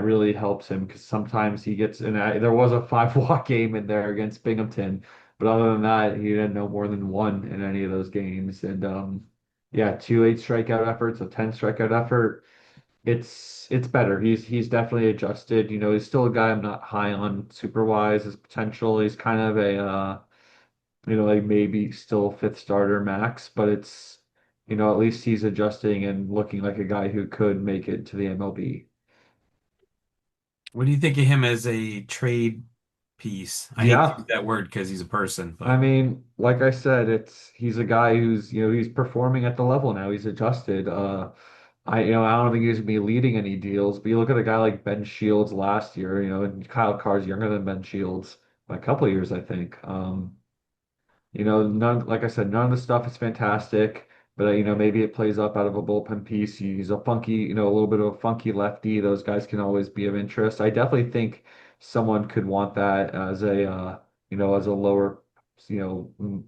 S2: really helps him because sometimes he gets. And there was a 5 walk game in there against Binghamton. But other than that, he had no more than one in any of those games. And yeah, 2 8 strikeout efforts, a 10 strikeout effort. It's better. He's definitely adjusted. He's still a guy I'm not high on super wise his potential. He's kind of a like maybe still fifth starter max, but it's at least he's adjusting and looking like a guy who could make it to the MLB.
S3: What do you think of him as a trade piece? I hate to use
S2: Yeah.
S3: that word because he's a person,
S2: I
S3: but
S2: mean, like I said, he's a guy who's he's performing at the level now. He's adjusted. I don't think he's gonna be leading any deals, but you look at a guy like Ben Shields last year, and Kyle Carr's younger than Ben Shields by a couple of years, I think. None, like I said, none of the stuff is fantastic, but maybe it plays up out of a bullpen piece. He's a funky, a little bit of a funky lefty. Those guys can always be of interest. I definitely think someone could want that as as a lower, you know, mm,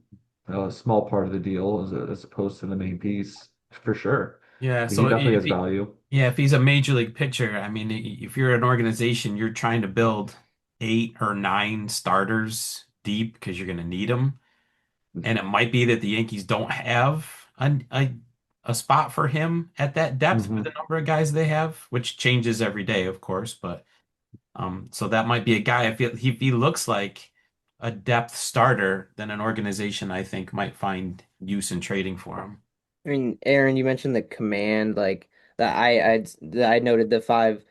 S2: a small part of the deal as opposed to the main piece for sure.
S3: yeah.
S2: He
S3: So
S2: definitely
S3: if
S2: has
S3: he,
S2: value.
S3: yeah, if he's a major league pitcher, I mean, if you're an organization, you're trying to build 8 or 9 starters deep because you're going to need them. And it might be that the Yankees don't have a spot for him at that depth with the
S2: hmm
S3: number of guys they have, which changes every day, of course. But so that might be a guy if he looks like a depth starter, then an organization I think might find use in trading for him.
S4: I mean, Aaron, you mentioned the command, like that. I noted the five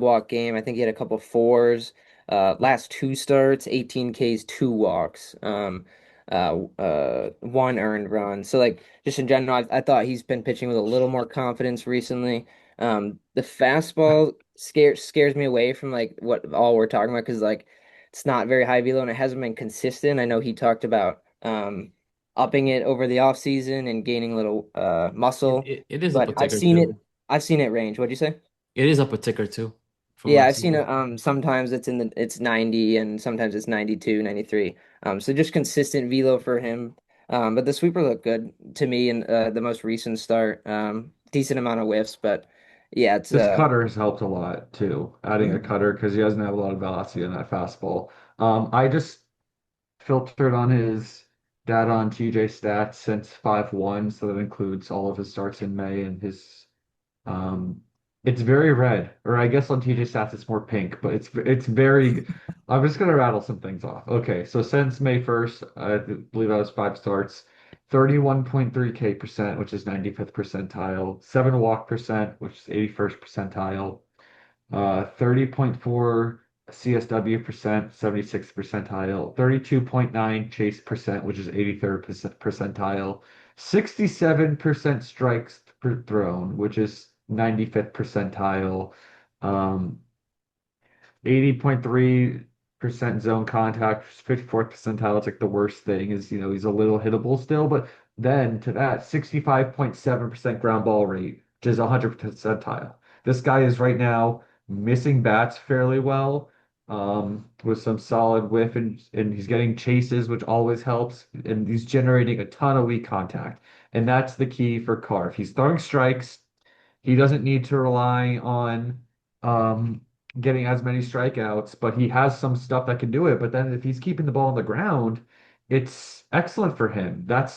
S4: walk game. I think he had a couple fours. Last two starts, 18 Ks, 2 walks. 1 earned run. So like just in general, I thought he's been pitching with a little more confidence recently. The fastball scares me away from like what all we're talking about because like it's not very high velo and it hasn't been consistent. I know he talked about upping it over the off season and gaining a little
S1: It,
S4: muscle.
S1: it, it is up
S4: But
S1: a ticker too.
S4: I've seen it range. What'd you say?
S1: It is up a ticker too from
S4: Yeah,
S1: last
S4: I've seen
S1: season.
S4: it. Sometimes it's 90 and sometimes it's 92, 93. So just consistent velo for him. But the sweeper looked good to me in the most recent start. Decent amount of whiffs, but yeah, it's
S2: This cutter has helped a lot too. Adding a cutter because he doesn't have a lot of velocity in that fastball. I just filtered on his data on TJ stats since 5-1, so that includes all of his starts in May and his um it's very red, or I guess on TJ stats it's more pink, but it's very I'm just gonna rattle some things off. Okay, so since May 1st, I believe that was 5 starts, 31.3K percent, which is 95th percentile, 7 walk percent, which is 81st percentile, 30.4 CSW percent, 76th percentile, 32.9 chase percent, which is 83rd percentile, 67% strikes per thrown, which is 95th percentile, um, 80.3% zone contact, 54th percentile. It's like the worst thing is, he's a little hittable still, but then to that, 65.7% ground ball rate, which is 100th percentile. This guy is right now missing bats fairly well, with some solid whiff, and he's getting chases, which always helps, and he's generating a ton of weak contact. And that's the key for Carr. If he's throwing strikes, he doesn't need to rely on um, getting as many strikeouts, but he has some stuff that can do it. But then if he's keeping the ball on the ground, it's excellent for him. That's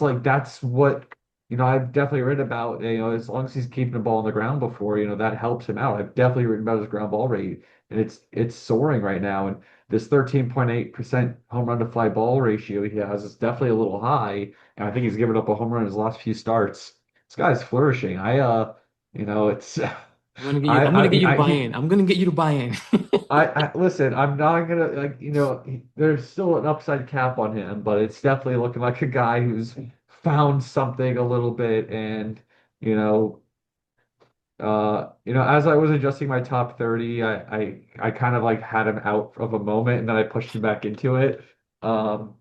S2: what I've definitely written about, as long as he's keeping the ball on the ground before, that helps him out. I've definitely written about his ground ball rate, and it's soaring right now. And this 13.8% home run to fly ball ratio he has is definitely a little high. And I think he's given up a home run in his last few starts. This guy's flourishing. It's
S1: I'm gonna get you to
S2: I
S1: buy
S2: he
S1: in. I'm gonna get you to buy in.
S2: I listen, I'm not gonna like, there's still an upside cap on him, but it's definitely looking like a guy who's found something a little bit. And, you know, as I was adjusting my top 30, I kind of like had him out of a moment and then I pushed him back into it. Um,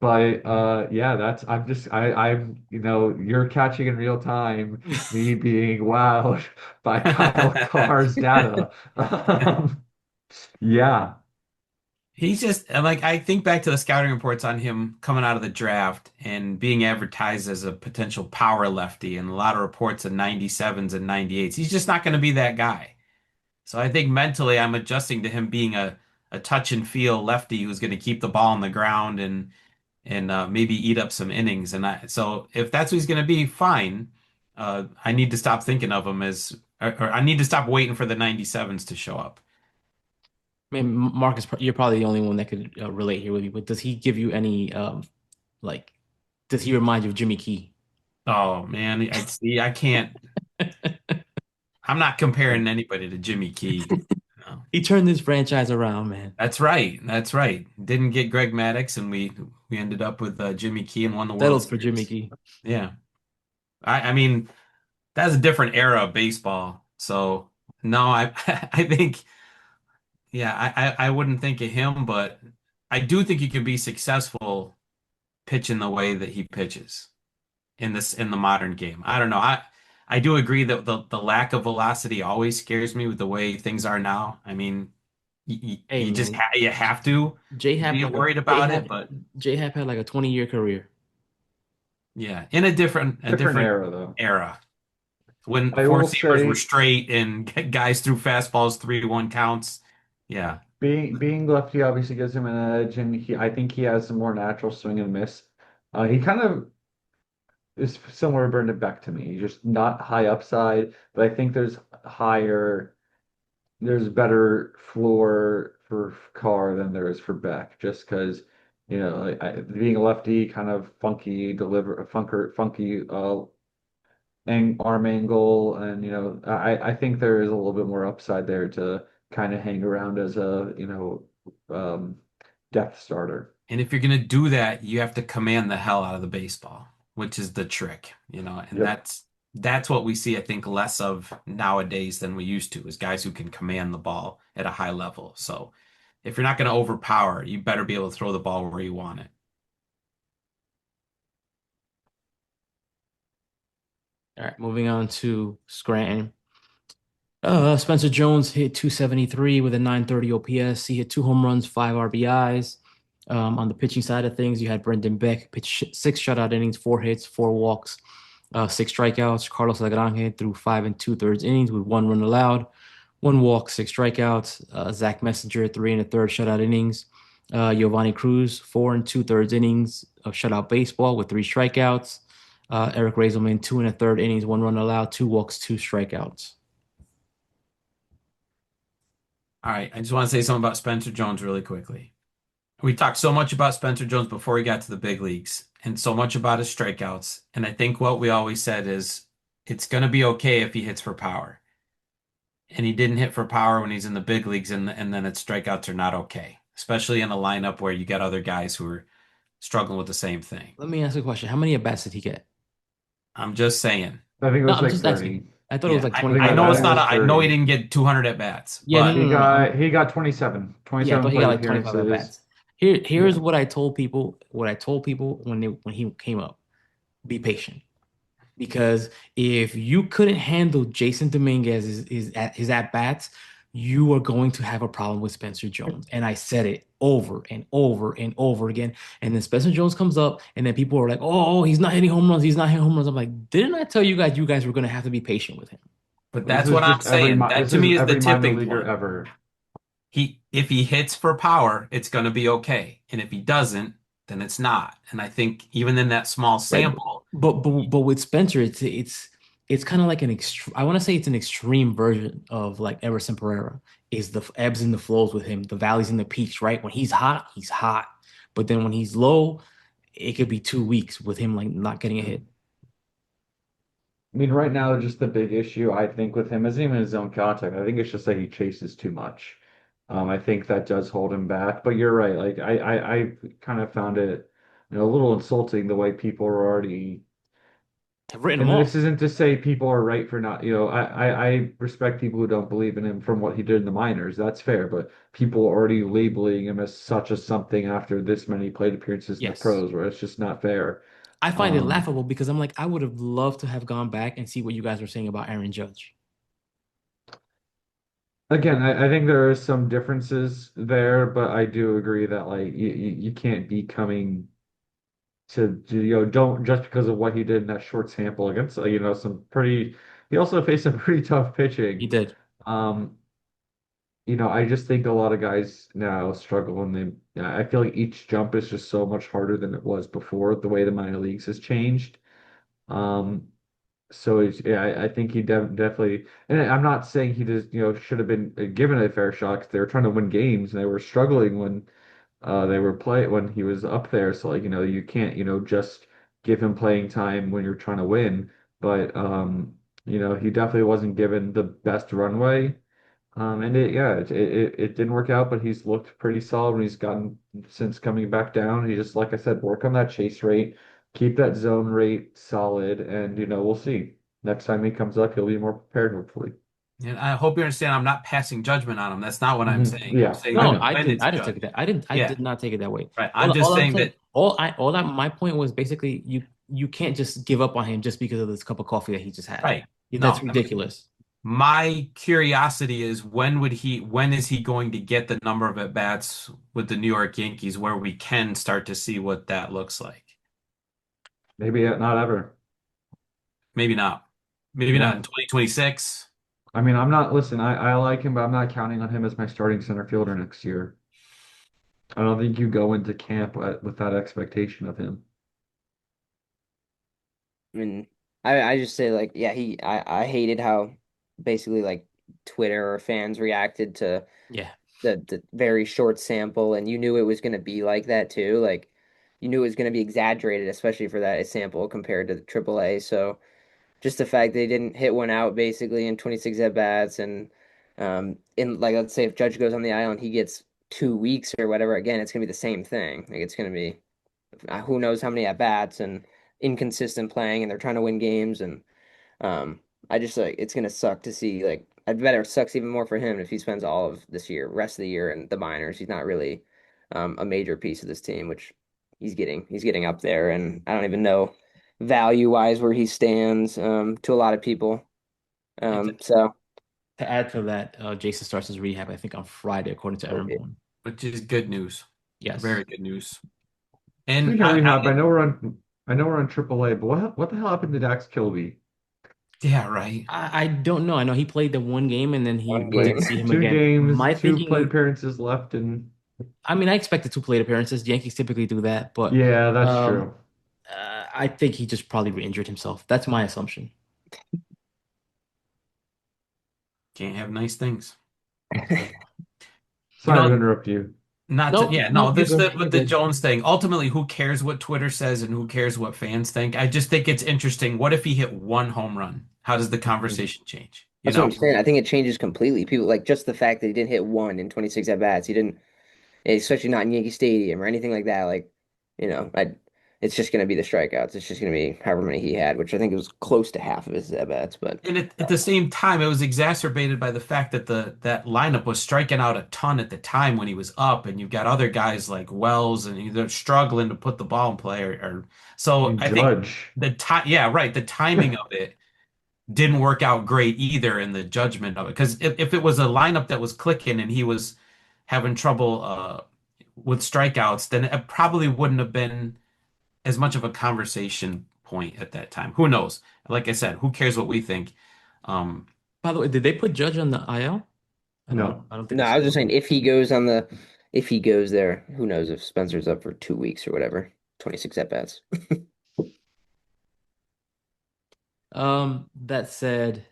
S2: but yeah, that's I'm you're catching in real time me being wowed by Kyle Carr's data. Yeah.
S3: He's just like I think back to the scouting reports on him coming out of the draft and being advertised as a potential power lefty and a lot of reports of 97s and 98s. He's just not going to be that guy. So I think mentally I'm adjusting to him being a touch and feel lefty who's going to keep the ball on the ground and maybe eat up some innings. And so if that's what he's going to be, fine. I need to stop thinking of him as, or I need to stop waiting for the 97s to show up.
S1: I mean, Marcus, you're probably the only one that could relate here with you. But does he give you any like? Does he remind you of Jimmy Key?
S3: Oh man, I see. I can't. I'm not comparing anybody to Jimmy Key. No.
S1: He turned this franchise around, man.
S3: That's right. That's right. Didn't get Greg Maddux, and we ended up with Jimmy Key and won the World
S1: Settled for Jimmy
S3: Series.
S1: Key.
S3: Yeah. I mean that's a different era of baseball. So no, I I think yeah, I wouldn't think of him, but I do think he could be successful pitching the way that he pitches in the modern game. I don't know. I do agree that the lack of velocity always scares me with the way things are now. I mean,
S1: Hey,
S3: you just
S1: man,
S3: ha you have to
S1: J Hap,
S3: be worried
S1: J
S3: about it,
S1: Hap,
S3: but
S1: J Hap had like a 20-year career.
S3: yeah, in a
S2: Different
S3: different
S2: era, though.
S3: era when
S2: I
S3: four
S2: will
S3: seamers were
S2: say,
S3: straight and guys threw fastballs 3-1 counts. Yeah.
S2: being lefty obviously gives him an edge, and I think he has some more natural swing and miss. He kind of is similar to Brendan Beck to me. He's just not high upside, but I think there's better floor for Carr than there is for Beck, just because, being a lefty, kind of funky arm angle, and I think there is a little bit more upside there to kind of hang around as a um, depth starter.
S3: And if you're gonna do that, you have to command the hell out of the baseball, which is the trick, and
S2: Yep.
S3: that's what we see, I think, less of nowadays than we used to, is guys who can command the ball at a high level. So if you're not gonna overpower, you better be able to throw the ball where you want it.
S1: All right, moving on to Scranton. Spencer Jones hit 273 with a 930 OPS. He hit 2 home runs, 5 RBIs. On the pitching side of things, you had Brendan Beck pitched 6 shutout innings, 4 hits, 4 walks, 6 strikeouts. Carlos Lagrange threw 5 2/3 innings with 1 run allowed, 1 walk, 6 strikeouts. Zach Messenger, 3 1/3 shutout innings. Giovanni Cruz, 4 2/3 innings of shutout baseball with 3 strikeouts. Eric Razelman, 2 1/3 innings, 1 run allowed, 2 walks, 2 strikeouts.
S3: All right, I just want to say something about Spencer Jones really quickly. We talked so much about Spencer Jones before he got to the big leagues and so much about his strikeouts. And I think what we always said is it's going to be okay if he hits for power. And he didn't hit for power when he's in the big leagues, and then its strikeouts are not okay, especially in a lineup where you got other guys who are struggling with the same thing.
S1: Let me ask you a question. How many at-bats did he get?
S3: I'm just saying.
S2: I think it
S1: No,
S2: was
S1: I'm
S2: like
S1: just asking.
S2: 30.
S1: I thought it was
S3: Yeah,
S1: like
S3: I,
S2: I think
S3: I
S1: 25
S3: know
S2: I
S3: it's
S2: think it
S3: not,
S2: was
S1: at-bats.
S3: I know he
S2: 30.
S3: didn't get 200 at bats,
S1: Yeah, no,
S3: but
S1: no,
S2: He
S1: no, no.
S2: got he got 27.
S1: Yeah, I
S2: 27
S1: thought he got
S2: plate
S1: like 25
S2: appearances.
S1: at-bats. Here's
S2: Yeah.
S1: what I told people, when he came up. Be patient. Because if you couldn't handle Jason Dominguez his at bats, you are going to have a problem with Spencer Jones. And I said it over and over and over again. And then Spencer Jones comes up, and then people are like, "Oh, he's not hitting home runs. He's not hitting home runs." I'm like, didn't I tell you guys were going to have to be patient with him?
S2: This
S3: that's
S2: is
S3: what I'm
S2: just every
S3: saying.
S2: mi
S3: That
S2: this
S3: to
S2: is
S3: me is the
S2: every minor
S3: tipping
S2: leaguer
S3: point.
S2: ever.
S3: If he hits for power, it's going to be okay. And if he doesn't, then it's not. And I think even in that small
S2: Right.
S3: sample,
S1: But with Spencer, it's kind of like an extreme. I want to say it's an extreme version of like Everson Pereira. Is the ebbs and the flows with him, the valleys and the peaks, right? When he's hot, he's hot. But then when he's low, it could be 2 weeks with him like not getting a hit.
S2: I mean, right now, just the big issue I think with him isn't even his own contact. I think it's just that he chases too much. I think that does hold him back. But you're right. Like I kind of found it, a little insulting the way people are already.
S1: Have written him
S2: And this
S1: off.
S2: isn't to say people are right for not, I respect people who don't believe in him from what he did in the minors. That's fair. But people are already labeling him as such a something after this many plate appearances in the
S1: Yes.
S2: pros, where it's just not fair.
S1: I find it
S2: Um,
S1: laughable because I'm like, I would have loved to have gone back and see what you guys were saying about Aaron Judge.
S2: Again, I think there are some differences there, but I do agree that like you can't be coming don't just because of what he did in that short sample against some pretty he also faced some pretty tough
S1: He
S2: pitching.
S1: did.
S2: Um, I just think a lot of guys now struggle when I feel like each jump is just so much harder than it was before, the way the minor leagues has changed. Um, So yeah, I think he definitely, and I'm not saying he just, should have been given a fair shot 'cause they were trying to win games and they were struggling when when he was up there. So like, you can't, just give him playing time when you're trying to win. But he definitely wasn't given the best runway. And it didn't work out, but he's looked pretty solid when he's gotten since coming back down. He just, like I said, work on that chase rate, keep that zone rate solid, and we'll see. Next time he comes up, he'll be more prepared, hopefully.
S3: And I hope you understand I'm not passing judgment on him. That's not what I'm saying. I'm
S2: Yeah,
S3: saying
S2: I
S1: No,
S3: that
S2: know.
S3: when it's
S1: I didn't take it
S3: judged.
S1: that. I
S3: Yeah,
S1: did not take it that way.
S3: right. I'm just
S1: All I'm
S3: saying
S1: saying,
S3: that
S1: all that my point was basically you can't just give up on him just because of this cup of coffee that he just had.
S3: right.
S1: That's
S3: No,
S1: ridiculous.
S3: my curiosity is when is he going to get the number of at bats with the New York Yankees where we can start to see what that looks like?
S2: Maybe not ever.
S3: Maybe not. Maybe not
S2: Yeah.
S3: in 2026.
S2: I mean, I'm not, listen, I like him, but I'm not counting on him as my starting center fielder next year. I don't think you go into camp with that expectation of him.
S4: I mean, I just say like, yeah, I hated how basically like Twitter or fans reacted to
S1: Yeah.
S4: the very short sample, and you knew it was going to be like that too. Like, you knew it was going to be exaggerated, especially for that sample compared to the AAA. So just the fact they didn't hit one out basically in 26 at bats, and in like let's say if Judge goes on the IL and he gets 2 weeks or whatever, again, it's going to be the same thing. Like it's going to be who knows how many at bats and inconsistent playing, and they're trying to win games. And um, I just like it's gonna suck to see like I bet it sucks even more for him if he spends all of this year, rest of the year in the minors. He's not really a major piece of this team, which he's getting up there, and I don't even know value wise where he stands to a lot of people.
S1: And
S4: So
S1: to add to that, Jason starts his rehab, I think, on Friday, according to Aaron
S4: okay.
S1: Boone.
S3: Which is good news.
S1: Yes.
S3: Very good news. And
S2: Speaking of rehab, I know we're on AAA, but what the hell happened to Dax Kilby?
S3: yeah, right.
S1: I don't know. I know he played the one game and then
S4: One
S1: we
S4: game.
S1: didn't see him
S2: Two
S1: again.
S2: games,
S1: My
S2: two plate
S1: thinking,
S2: appearances left, and
S1: I mean, I expected two plate appearances. The Yankees typically do that, but
S2: yeah, that's
S1: um,
S2: true.
S1: I think he just probably re-injured himself. That's my assumption.
S3: Can't have nice things. You
S2: Sorry
S3: know,
S2: to interrupt you.
S3: not to,
S1: Nope,
S3: yeah, no,
S1: nope, you're
S3: this
S1: good.
S3: the
S1: You're
S3: with the
S1: good.
S3: Jones thing. Ultimately, who cares what Twitter says and who cares what fans think? I just think it's interesting. What if he hit one home run? How does the conversation change? You
S4: That's what I'm
S3: know?
S4: saying. I think it changes completely. People like just the fact that he didn't hit one in 26 at bats. He didn't especially not in Yankee Stadium or anything like that. Like, it's just going to be the strikeouts. It's just going to be however many he had, which I think was close to half of his at bats. But
S3: And at the same time, it was exacerbated by the fact that the that lineup was striking out a ton at the time when he was up, and you've got other guys like Wells, and they're struggling to put the ball in play. So
S2: And
S3: I think
S2: Judge.
S3: the time, yeah, right, the timing of it didn't work out great either in the judgment of it. Because if it was a lineup that was clicking and he was having trouble with strikeouts, then it probably wouldn't have been as much of a conversation point at that time. Who knows? Like I said, who cares what we think? Um,
S1: By the way, did they put Judge on the IL?
S2: No.
S1: I don't think
S4: no,
S1: I
S4: I
S1: saw
S4: was just
S1: that.
S4: saying if he goes there, who knows if Spencer's up for 2 weeks or whatever, 26 at bats.
S1: That said,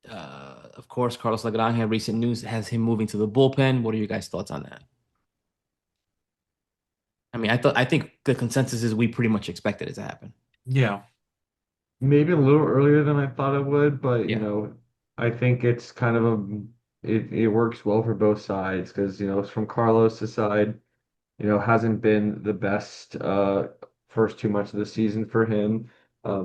S1: of course, Carlos Lagrange had recent news has him moving to the bullpen. What are your guys' thoughts on that? I mean, I think the consensus is we pretty much expected it to happen.
S3: Yeah.
S2: Maybe a little earlier than I thought it would, but
S1: Yeah.
S2: I think it's kind of it works well for both sides because from Carlos' side, hasn't been the best first 2 months of the season for him.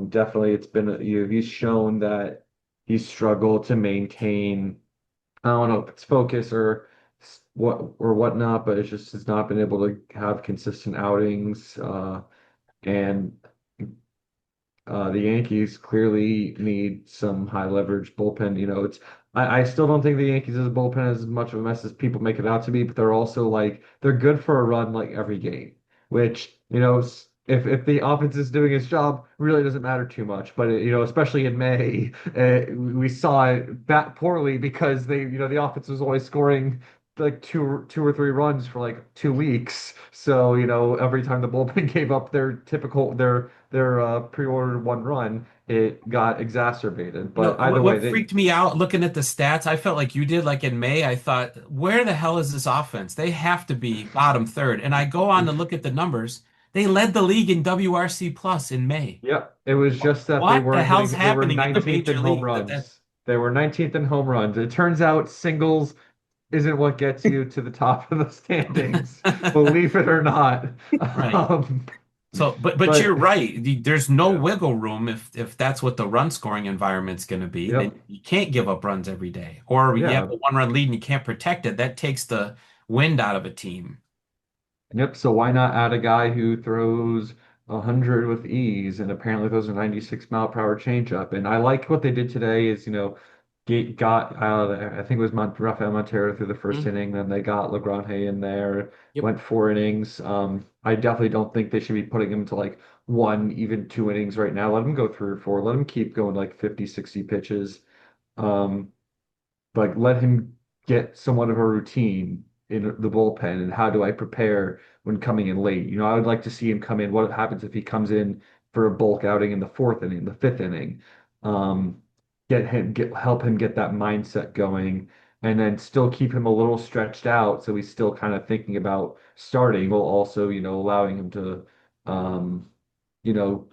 S2: Definitely, it's been he's shown that he's struggled to maintain. I don't know if it's focus or what or whatnot, but it's just has not been able to have consistent outings. And the Yankees clearly need some high leverage bullpen. I still don't think the Yankees as a bullpen is as much of a mess as people make it out to be, but they're also like they're good for a run like every game, which if the offense is doing its job, really doesn't matter too much. But especially in May, we saw it that poorly because the offense was always scoring like two or three runs for like 2 weeks. So every time the bullpen gave up their pre-ordered one run, it got exacerbated.
S3: You know,
S2: But either way,
S3: what freaked me out looking at the stats, I felt like you did, like in May, I thought, where the hell is this offense? They have to be bottom third. And I go on to look at the numbers. They led the league in WRC plus in May.
S2: yeah, it was just that
S3: What the hell's
S2: they were
S3: happening in the
S2: 19th in
S3: major
S2: home
S3: league that
S2: runs. They were 19th in home runs. It turns out singles isn't what gets you to the top of the standings, believe it or not.
S3: right.
S2: Um,
S3: So, but you're
S2: but
S3: right. There's no
S2: yeah,
S3: wiggle room if that's what the run scoring environment's going to be. Then
S2: yep,
S3: you can't give up runs every day. Or you have
S2: yeah.
S3: a one run lead and you can't protect it. That takes the wind out of a team.
S2: Yep. So why not add a guy who throws 100 with ease and apparently throws a 96-mile-per-hour changeup? And I like what they did today is, got I think it was Rafael Montero through the first
S1: Mhm.
S2: inning. Then they got Lagrange in there,
S1: Yep.
S2: went 4 innings. I definitely don't think they should be putting him to like one, even 2 innings right now. Let him go 3 or 4. Let him keep going like 50, 60 pitches. Um, like let him get somewhat of a routine in the bullpen and how do I prepare when coming in late. I would like to see him come in. What happens if he comes in for a bulk outing in the fourth inning, the fifth inning? Um, help him get that mindset going and then still keep him a little stretched out so he's still kind of thinking about starting while also, allowing him to you know,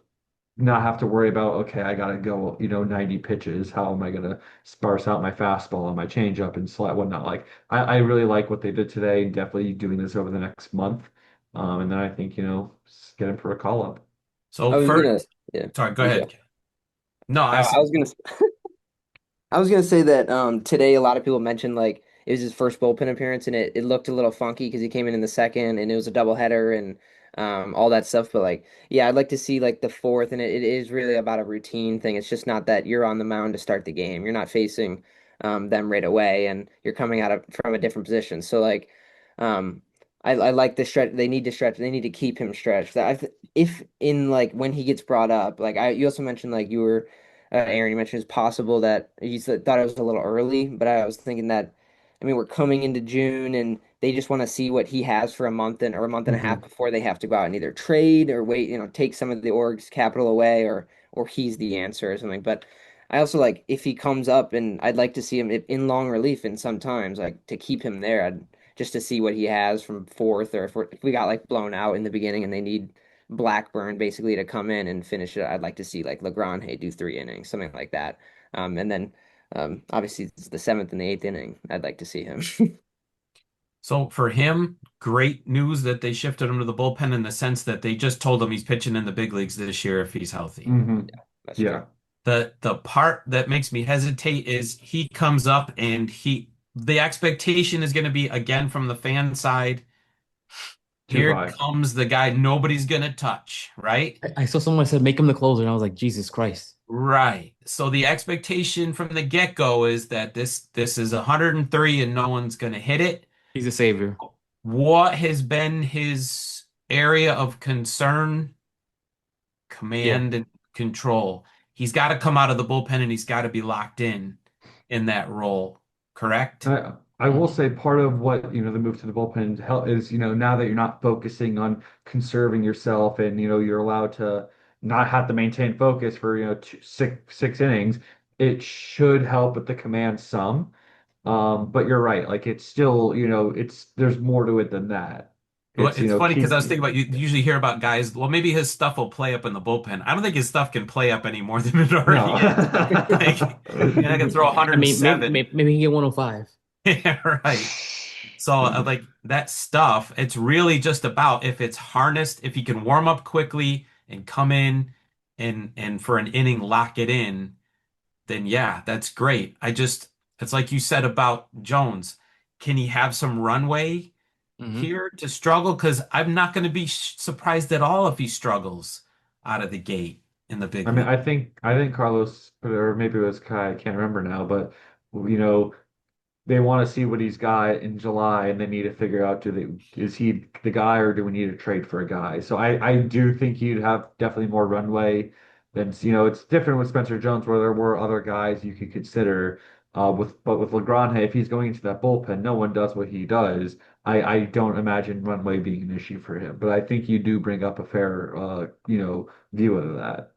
S2: not have to worry about, okay, I gotta go, 90 pitches. How am I gonna sparse out my fastball and my changeup and slat whatnot? Like, I really like what they did today and definitely doing this over the next month. And then I think, get him for a call up.
S3: So
S4: I was
S3: first,
S4: gonna, yeah,
S3: sorry, go
S4: you
S3: ahead.
S4: go.
S3: No, I
S4: I
S3: said,
S4: was gonna I was gonna say that today a lot of people mentioned like it was his first bullpen appearance and it looked a little funky because he came in the second and it was a doubleheader and all that stuff. But like, yeah, I'd like to see like the fourth, and it is really about a routine thing. It's just not that you're on the mound to start the game. You're not facing them right away, and you're coming out of from a different position. So like, um, I like the stretch. They need to stretch. They need to keep him stretched. If in like when he gets brought up, like you also mentioned like you were. Aaron, you mentioned it's possible that thought it was a little early, but I was thinking that, I mean, we're coming into June and they just want to see what he has for a month or a month and a half
S2: Hmm.
S4: before they have to go out and either trade or wait, take some of the org's capital away or he's the answer or something. But I also like if he comes up and I'd like to see him in long relief and sometimes like to keep him there. Just to see what he has from fourth or if we got like blown out in the beginning and they need Blackburn basically to come in and finish it. I'd like to see like Lagrange do 3 innings, something like that. And then obviously it's the seventh and the eighth inning. I'd like to see him.
S3: so for him, great news that they shifted him to the bullpen in the sense that they just told him he's pitching in the big leagues this year if he's healthy.
S2: Hmm.
S4: That's true.
S2: Yeah.
S3: The part that makes me hesitate is he comes up and the expectation is going to be again from the fan side.
S2: Too
S3: Here
S2: high.
S3: comes the guy nobody's going to touch, right?
S1: I saw someone said make him the closer, and I was like, Jesus Christ.
S3: Right. So the expectation from the get-go is that this is 103 and no one's going to hit it.
S1: He's a savior.
S3: What has been his area of concern,
S1: Yeah.
S3: command and control? He's got to come out of the bullpen and he's got to be locked in that role, correct?
S2: I will
S1: Mhm.
S2: say part of what, the move to the bullpen help is, now that you're not focusing on conserving yourself and, you're allowed to, not have to maintain focus for, six innings, it should help with the command some. But you're right. Like it's still, there's more to it than that.
S3: Well,
S2: It's,
S3: it's funny because I
S2: keep.
S3: was thinking about you usually hear about guys, well, maybe his stuff will play up in the bullpen. I don't think his stuff can play up any more than it already
S2: No.
S3: is. Like, I can throw
S1: I mean, maybe
S3: 107.
S1: maybe he can get 105.
S3: Yeah, right. So like that stuff, it's really just about if it's harnessed, if he can warm up quickly and come in and for an inning lock it in, then yeah, that's great. It's like you said about Jones. Can he have some runway
S1: Hmm.
S3: here to struggle? Because I'm not going to be surprised at all if he struggles out of the gate in the big
S2: I mean,
S3: league.
S2: I think Carlos, or maybe it was Kai, I can't remember now, but you know, they want to see what he's got in July, and they need to figure out is he the guy, or do we need to trade for a guy? So I do think he'd have definitely more runway than, it's different with Spencer Jones, where there were other guys you could consider. With Lagrange, if he's going into that bullpen, no one does what he does. I don't imagine runway being an issue for him, but I think you do bring up a fair view of that.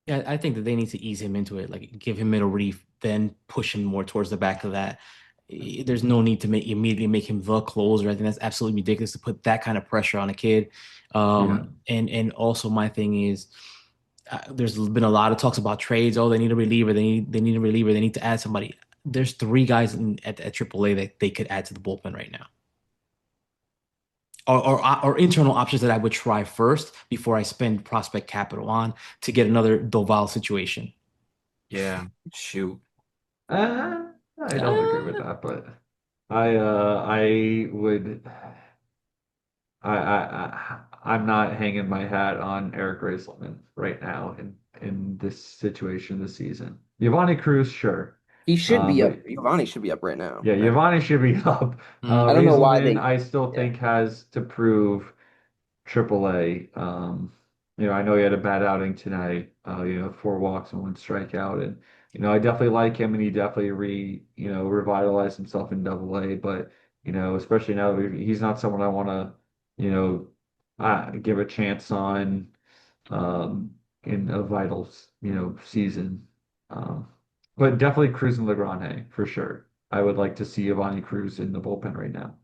S1: Yeah, I think that they need to ease him into it, like give him middle relief, then push him more towards the back of that. There's no need to immediately make him the closer. I think that's absolutely ridiculous to put that kind of pressure on a kid.
S2: Yeah.
S1: And also my thing is, there's been a lot of talks about trades. Oh, they need a reliever. They need a reliever. They need to add somebody. There's three guys at AAA that they could add to the bullpen right now, or internal options that I would try first before I spend prospect capital on to get another Doval situation.
S3: Yeah, shoot.
S2: I don't agree with
S1: Uh,
S2: that, but I would. I'm not hanging my hat on Eric Raisleman right now in this situation this season. Giovanni Cruz, sure.
S4: He should be up.
S2: But
S4: Giovanni should be up right now.
S2: yeah, Giovanni should be up.
S1: mm,
S4: I don't know why
S2: Raiselman,
S4: they.
S2: I still
S4: Yeah,
S2: think has to prove AAA. I know he had a bad outing tonight. 4 walks and 1 strikeout, and I definitely like him, and he definitely revitalized himself in AA. But especially now that he's not someone I want to, give a chance on, um, in a vital, season. Um, but definitely Cruz and Legrand for sure. I would like to see Giovanni Cruz in the bullpen right now.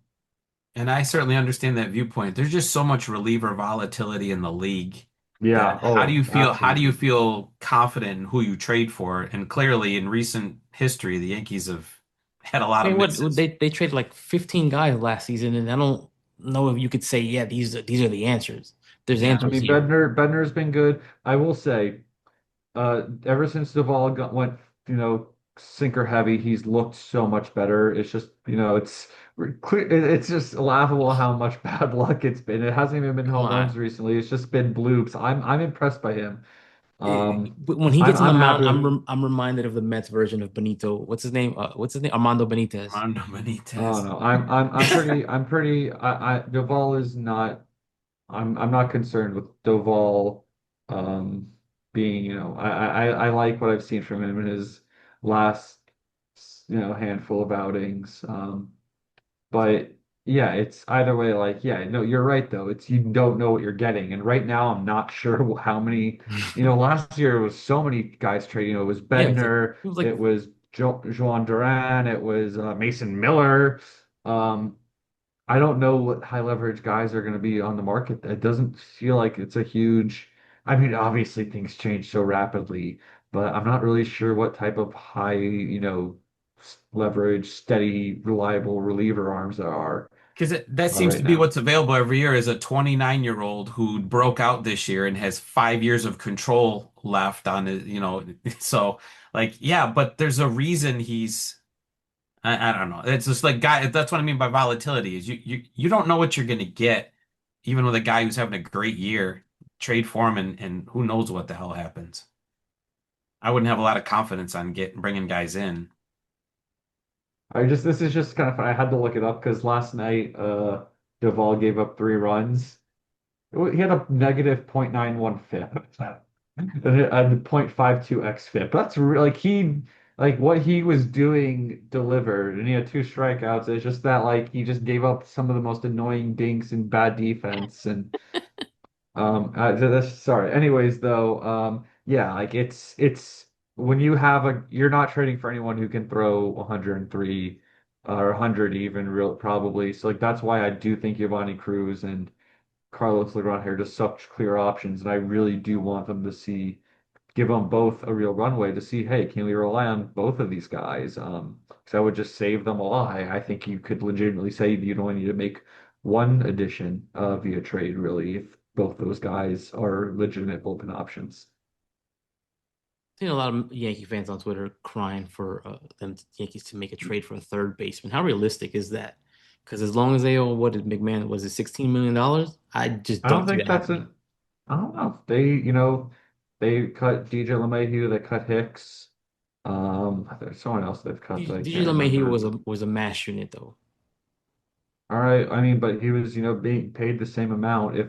S3: And I certainly understand that viewpoint. There's just so much reliever volatility in the league that
S2: Yeah. Oh,
S3: how do you
S2: absolutely.
S3: feel confident in who you trade for? And clearly in recent history, the Yankees have had a lot
S1: I
S3: of
S1: mean, what
S3: misses.
S1: they traded like 15 guys last season, and I don't know if you could say, yeah, these are the answers. There's
S3: Yeah.
S2: I
S1: answers
S2: mean,
S1: here.
S2: Bednar's been good. I will say, ever since went, sinker heavy, he's looked so much better. It's just, it's just laughable how much bad luck it's been. It hasn't even been
S1: Come
S2: home runs
S1: on.
S2: recently. It's just been bloops. I'm impressed by him. Um,
S1: When he
S2: I'm
S1: gets on
S2: I'm
S1: the mound,
S2: happy with.
S1: I'm reminded of the Mets version of Benito. What's his name? What's his name? Armando Benitez.
S3: Armando
S2: Oh
S3: Benitez.
S2: no, I'm pretty. Doval is not. I'm not concerned with Doval, um, being, I like what I've seen from him in his last, handful of outings. But yeah, it's either way. Like, yeah, no, you're right though. It's you don't know what you're getting, and right now I'm not sure how many. Last year it was so many guys trading. It was
S1: Yeah,
S2: Bednar,
S1: it was like
S2: it was Joan Duran, it was Mason Miller. Um, I don't know what high leverage guys are going to be on the market. It doesn't feel like it's a huge. I mean, obviously things change so rapidly, but I'm not really sure what type of high, leverage, steady, reliable reliever arms there are
S3: Because that seems
S2: right
S3: to be
S2: now.
S3: what's available every year is a 29-year-old who broke out this year and has 5 years of control left on it. So like, yeah, but there's a reason I don't know. It's just like guy. That's what I mean by volatility is you don't know what you're gonna get, even with a guy who's having a great year. Trade for him and who knows what the hell happens. I wouldn't have a lot of confidence on getting bringing guys in.
S2: This is just kind of fun. I had to look it up because last night, Duvall gave up 3 runs. He had a negative .91 FIP and a .52 xFIP. That's like what he was doing delivered, and he had 2 strikeouts. It's just that like he just gave up some of the most annoying dinks and bad defense, and Sorry. Anyways, though, yeah, like it's when you have you're not trading for anyone who can throw 103 or 100 even real probably. So like that's why I do think Giovanni Cruz and Carlos Lagrange are just such clear options, and I really do want them to give them both a real runway to see, hey, can we rely on both of these guys? Because I would just save them a lot. I think you could legitimately say you'd only need to make one addition via trade, really, if both those guys are legitimate bullpen options.
S1: Seen a lot of Yankee fans on Twitter crying for them Yankees to make a trade for a third baseman. How realistic is that? Because as long as they owe what did McMahon was it $16 million? I just
S2: I don't
S1: don't see
S2: think
S1: that
S2: that's
S1: happening.
S2: an. I don't know. They cut DJ LeMahieu, they cut Hicks. There's someone else they've cut that I
S1: DJ
S2: can't
S1: LeMahieu
S2: remember.
S1: was a mash unit though.
S2: All right. I mean, but he was, being paid the same amount if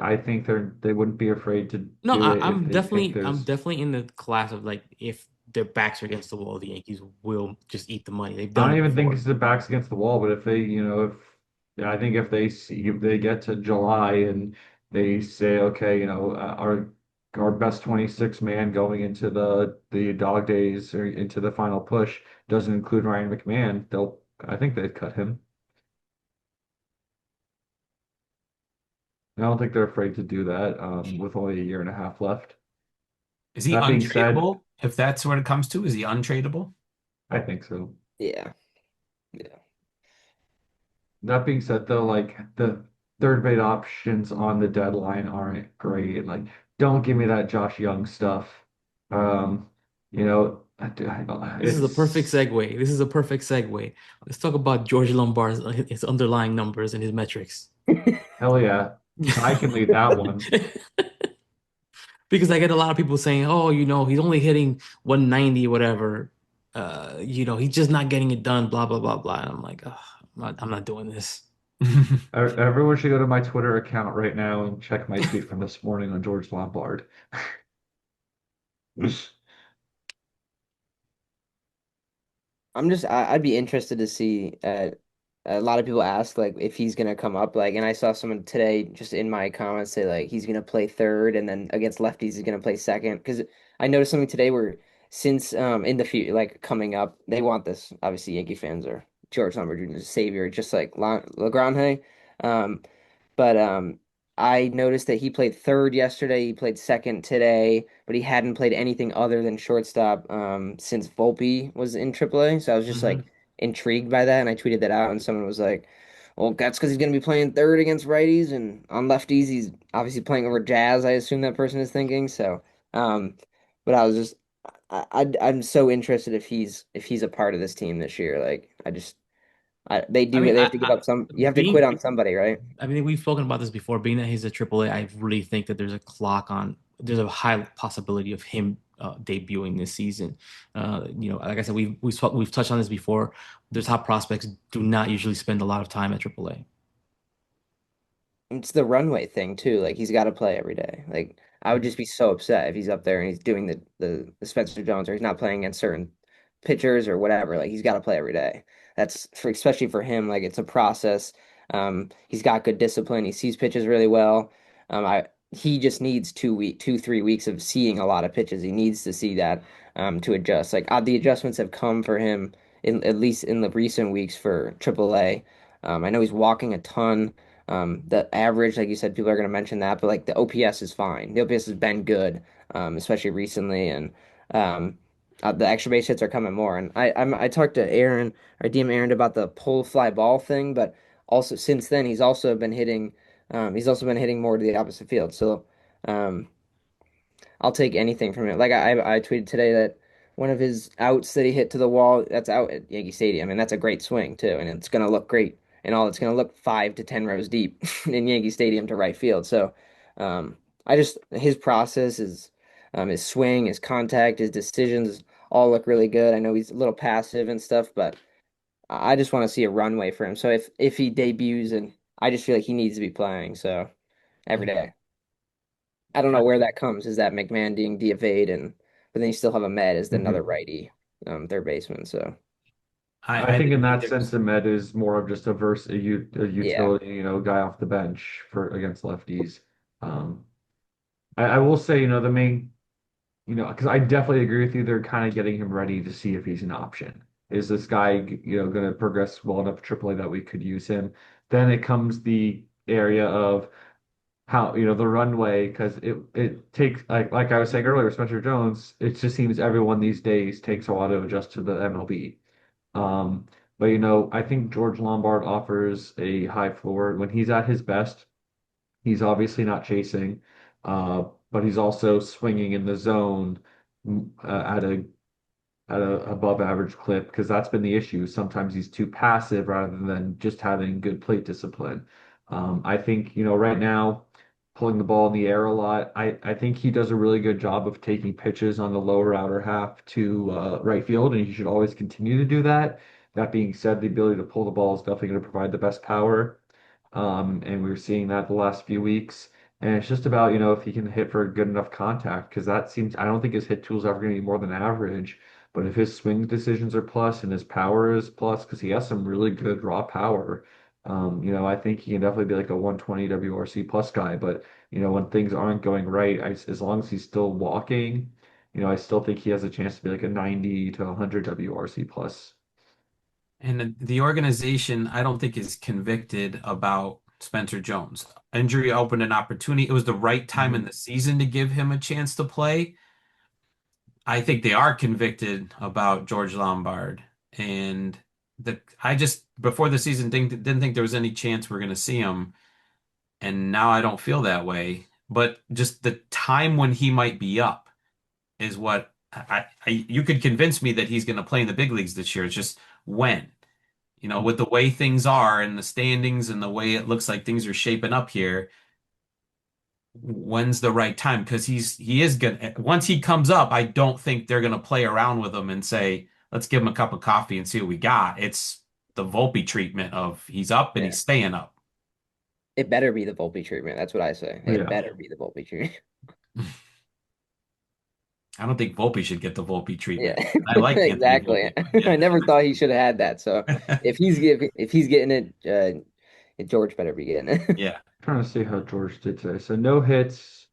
S2: I think they wouldn't be afraid to
S1: No,
S2: do it if
S1: I'm
S2: they think
S1: I'm
S2: there's
S1: definitely in the class of like if their backs are against the wall, the Yankees will just eat the money. They've
S2: I
S1: done
S2: don't
S1: it
S2: even think
S1: before.
S2: it's the backs against the wall, but if they, if yeah, I think if they get to July and they say, okay, our best 26 man going into the dog days or into the final push doesn't include Ryan McMahon, I think they'd cut him. I don't think they're afraid to do that with only a year and a half left.
S3: Is he
S2: That being said,
S3: untradeable? If that's what it comes to, is he untradeable?
S2: I think so.
S4: Yeah. Yeah.
S2: That being said, though, like the third bait options on the deadline aren't great. Like, don't give me that Josh Young stuff. Um,
S1: This is a perfect
S2: it's
S1: segue. This is a perfect segue. Let's talk about George Lombard's his underlying numbers and his metrics.
S2: hell yeah. I can lead that one.
S1: Because I get a lot of people saying, "Oh, he's only hitting 190 or whatever. He's just not getting it done, blah blah blah blah." And I'm like, "Ugh, I'm not doing this."
S2: Everyone should go to my Twitter account right now and check my tweet from this morning on George Lombard.
S4: I'd be interested to see a lot of people ask like if he's gonna come up like and I saw someone today just in my comments say like he's gonna play third and then against lefties he's gonna play second because I noticed something today where since in the future like coming up they want this obviously Yankee fans are George Lombard Jr.'s savior just like Lagrange um but I noticed that he played third yesterday. He played second today, but he hadn't played anything other than shortstop since Volpe was in AAA. So I was just
S3: hmm
S4: like intrigued by that, and I tweeted that out, and someone was like, "Well, that's because he's going to be playing third against righties, and on lefties, he's obviously playing over Jazz." I assume that person is thinking. So, um, but I was just, I'm so interested if he's a part of this team this year. Like,
S1: I mean,
S4: they have to give up you have to quit
S1: being
S4: on somebody, right?
S1: I mean, we've spoken about this before. Being that he's a AAA, I really think that there's a high possibility of him debuting this season. Like I said, we've touched on this before. Their top prospects do not usually spend a lot of time at AAA.
S4: It's the runway thing too. Like he's got to play every day. Like I would just be so upset if he's up there and he's doing the Spencer Jones or he's not playing against certain pitchers or whatever. Like he's got to play every day. That's for especially for him. Like it's a process. He's got good discipline. He sees pitches really well. I he just needs 3 weeks of seeing a lot of pitches. He needs to see that to adjust. Like the adjustments have come for him in at least in the recent weeks for AAA. I know he's walking a ton. The average, like you said, people are going to mention that, but like the OPS is fine. The OPS has been good, especially recently, and um, the extra base hits are coming more. And I talked to Aaron, or DM Aaron, about the pull fly ball thing, but also since then he's also been hitting more to the opposite field. So um, I'll take anything from it. Like I tweeted today that one of his outs that he hit to the wall, that's out at Yankee Stadium, and that's a great swing too, and it's gonna look great. And all it's gonna look 5 to 10 rows deep in Yankee Stadium to right field. So I just his process is his swing, his contact, his decisions all look really good. I know he's a little passive and stuff, but I just want to see a runway for him. So if he debuts and I just feel like he needs to be playing, so every day. I don't know where that comes. Is that McMahon being DFA'd and but then you still have Ahmed as
S2: Mhm.
S4: another righty, third baseman. So
S2: I
S3: I
S2: think in
S3: didn't think
S2: that
S3: there
S2: sense,
S3: was.
S2: Ahmed is more of just a
S4: Yeah.
S2: utility, guy off the bench for against lefties. Um, I will say, the main, because I definitely agree with you. They're kind of getting him ready to see if he's an option. Is this guy, going to progress well enough AAA that we could use him? Then it comes the area of how, the runway, because it takes, like I was saying earlier, Spencer Jones, it just seems everyone these days takes a while to adjust to the MLB. Um, but I think George Lombard offers a high floor when he's at his best. He's obviously not chasing, but he's also swinging in the zone at a above average clip because that's been the issue. Sometimes he's too passive rather than just having good plate discipline. I think, right now, pulling the ball in the air a lot, I think he does a really good job of taking pitches on the lower outer half to right field, and he should always continue to do that. That being said, the ability to pull the ball is definitely going to provide the best power. And we were seeing that the last few weeks. And it's just about, if he can hit for a good enough contact, because I don't think his hit tool is ever going to be more than average. But if his swing decisions are plus and his power is plus, because he has some really good raw power, I think he can definitely be like a 120 WRC plus guy. But, when things aren't going right, as long as he's still walking, I still think he has a chance to be like a 90 to 100 WRC plus.
S3: And the organization, I don't think, is convicted about Spencer Jones. Injury opened an opportunity. It was the right time in
S2: Mhm.
S3: the season to give him a chance to play. I think they are convicted about George Lombard. And I just before the season didn't think there was any chance we're going to see him. And now I don't feel that way. But just the time when he might be up is what you could convince me that he's going to play in the big leagues this year. It's just when. With the way things are and the standings and the way it looks like things are shaping up here, when's the right time? Because he is good. Once he comes up, I don't think they're gonna play around with him and say, let's give him a cup of coffee and see what we got. It's the Volpe treatment of he's up and
S4: Yeah.
S3: he's staying up.
S4: It better be the Volpe treatment. That's what I say. It
S2: Yeah.
S4: better be the Volpe treatment.
S3: I don't think Volpe should get the Volpe
S4: Yeah,
S3: treatment. I like Anthony
S4: exactly.
S3: Volpe, but
S4: I
S3: yeah.
S4: never thought he should have had that. So if he's getting it, George better be getting it.
S3: Yeah.
S2: Trying to see how George did today. So no hits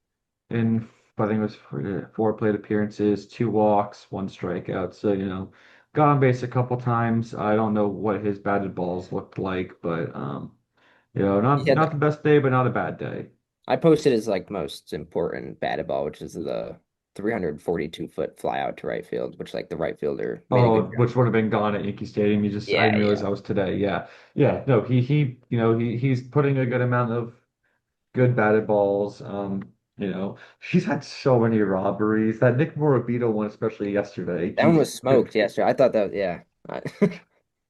S2: in, I think it was four plate appearances, two walks, one strikeout. So, got on base a couple times. I don't know what his batted balls looked like, but
S4: He
S2: not
S4: had
S2: not the best day, but not a bad day.
S4: I posted his like most important batted ball, which is the 342-foot fly out to right field, which like the right fielder made a
S2: Oh,
S4: good job.
S2: which would have been gone at Yankee Stadium. I
S4: Yeah,
S2: didn't realize
S4: yeah.
S2: that was today. Yeah. Yeah. No, he's putting a good amount of good batted balls. She's had so many robberies. That Nick Morabito one, especially yesterday.
S4: That one
S2: Geez,
S4: was smoked yesterday. I thought that, yeah.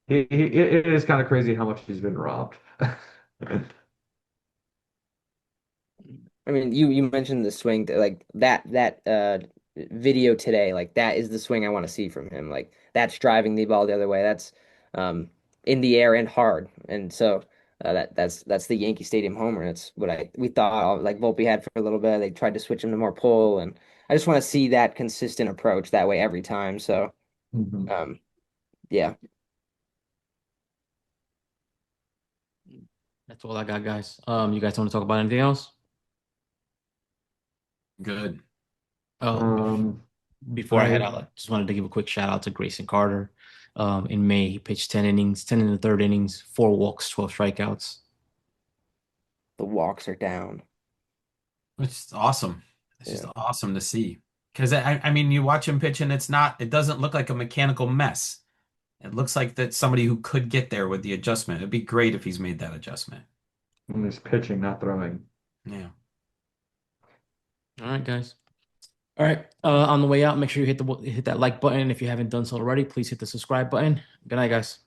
S2: it is kind of crazy how much he's been robbed.
S4: I mean, you mentioned the swing like that video today, like that is the swing I want to see from him. Like that's driving the ball the other way. That's um in the air and hard. And so that's the Yankee Stadium homer. That's what we thought like Volpe had for a little bit. They tried to switch him to more pull, and I just want to see that consistent approach that way every time. So
S2: Mhm.
S4: um yeah.
S1: That's all I got, guys. You guys want to talk about anything else?
S3: Good.
S1: Oh,
S2: Um,
S1: before I head
S2: I
S1: out, I just wanted to give a quick shout out to Grayson Carter. In May, he pitched 10 innings, 10 in the third innings, 4 walks, 12 strikeouts.
S4: The walks are down.
S3: It's awesome. It's just
S4: Yeah.
S3: awesome to see. Because I mean, you watch him pitch and it doesn't look like a mechanical mess. It looks like that somebody who could get there with the adjustment. It'd be great if he's made that adjustment.
S2: when he's pitching, not throwing.
S3: Yeah.
S1: All right, guys. All right. On the way out, make sure you hit that like button. If you haven't done so already, please hit the subscribe button. Good night, guys.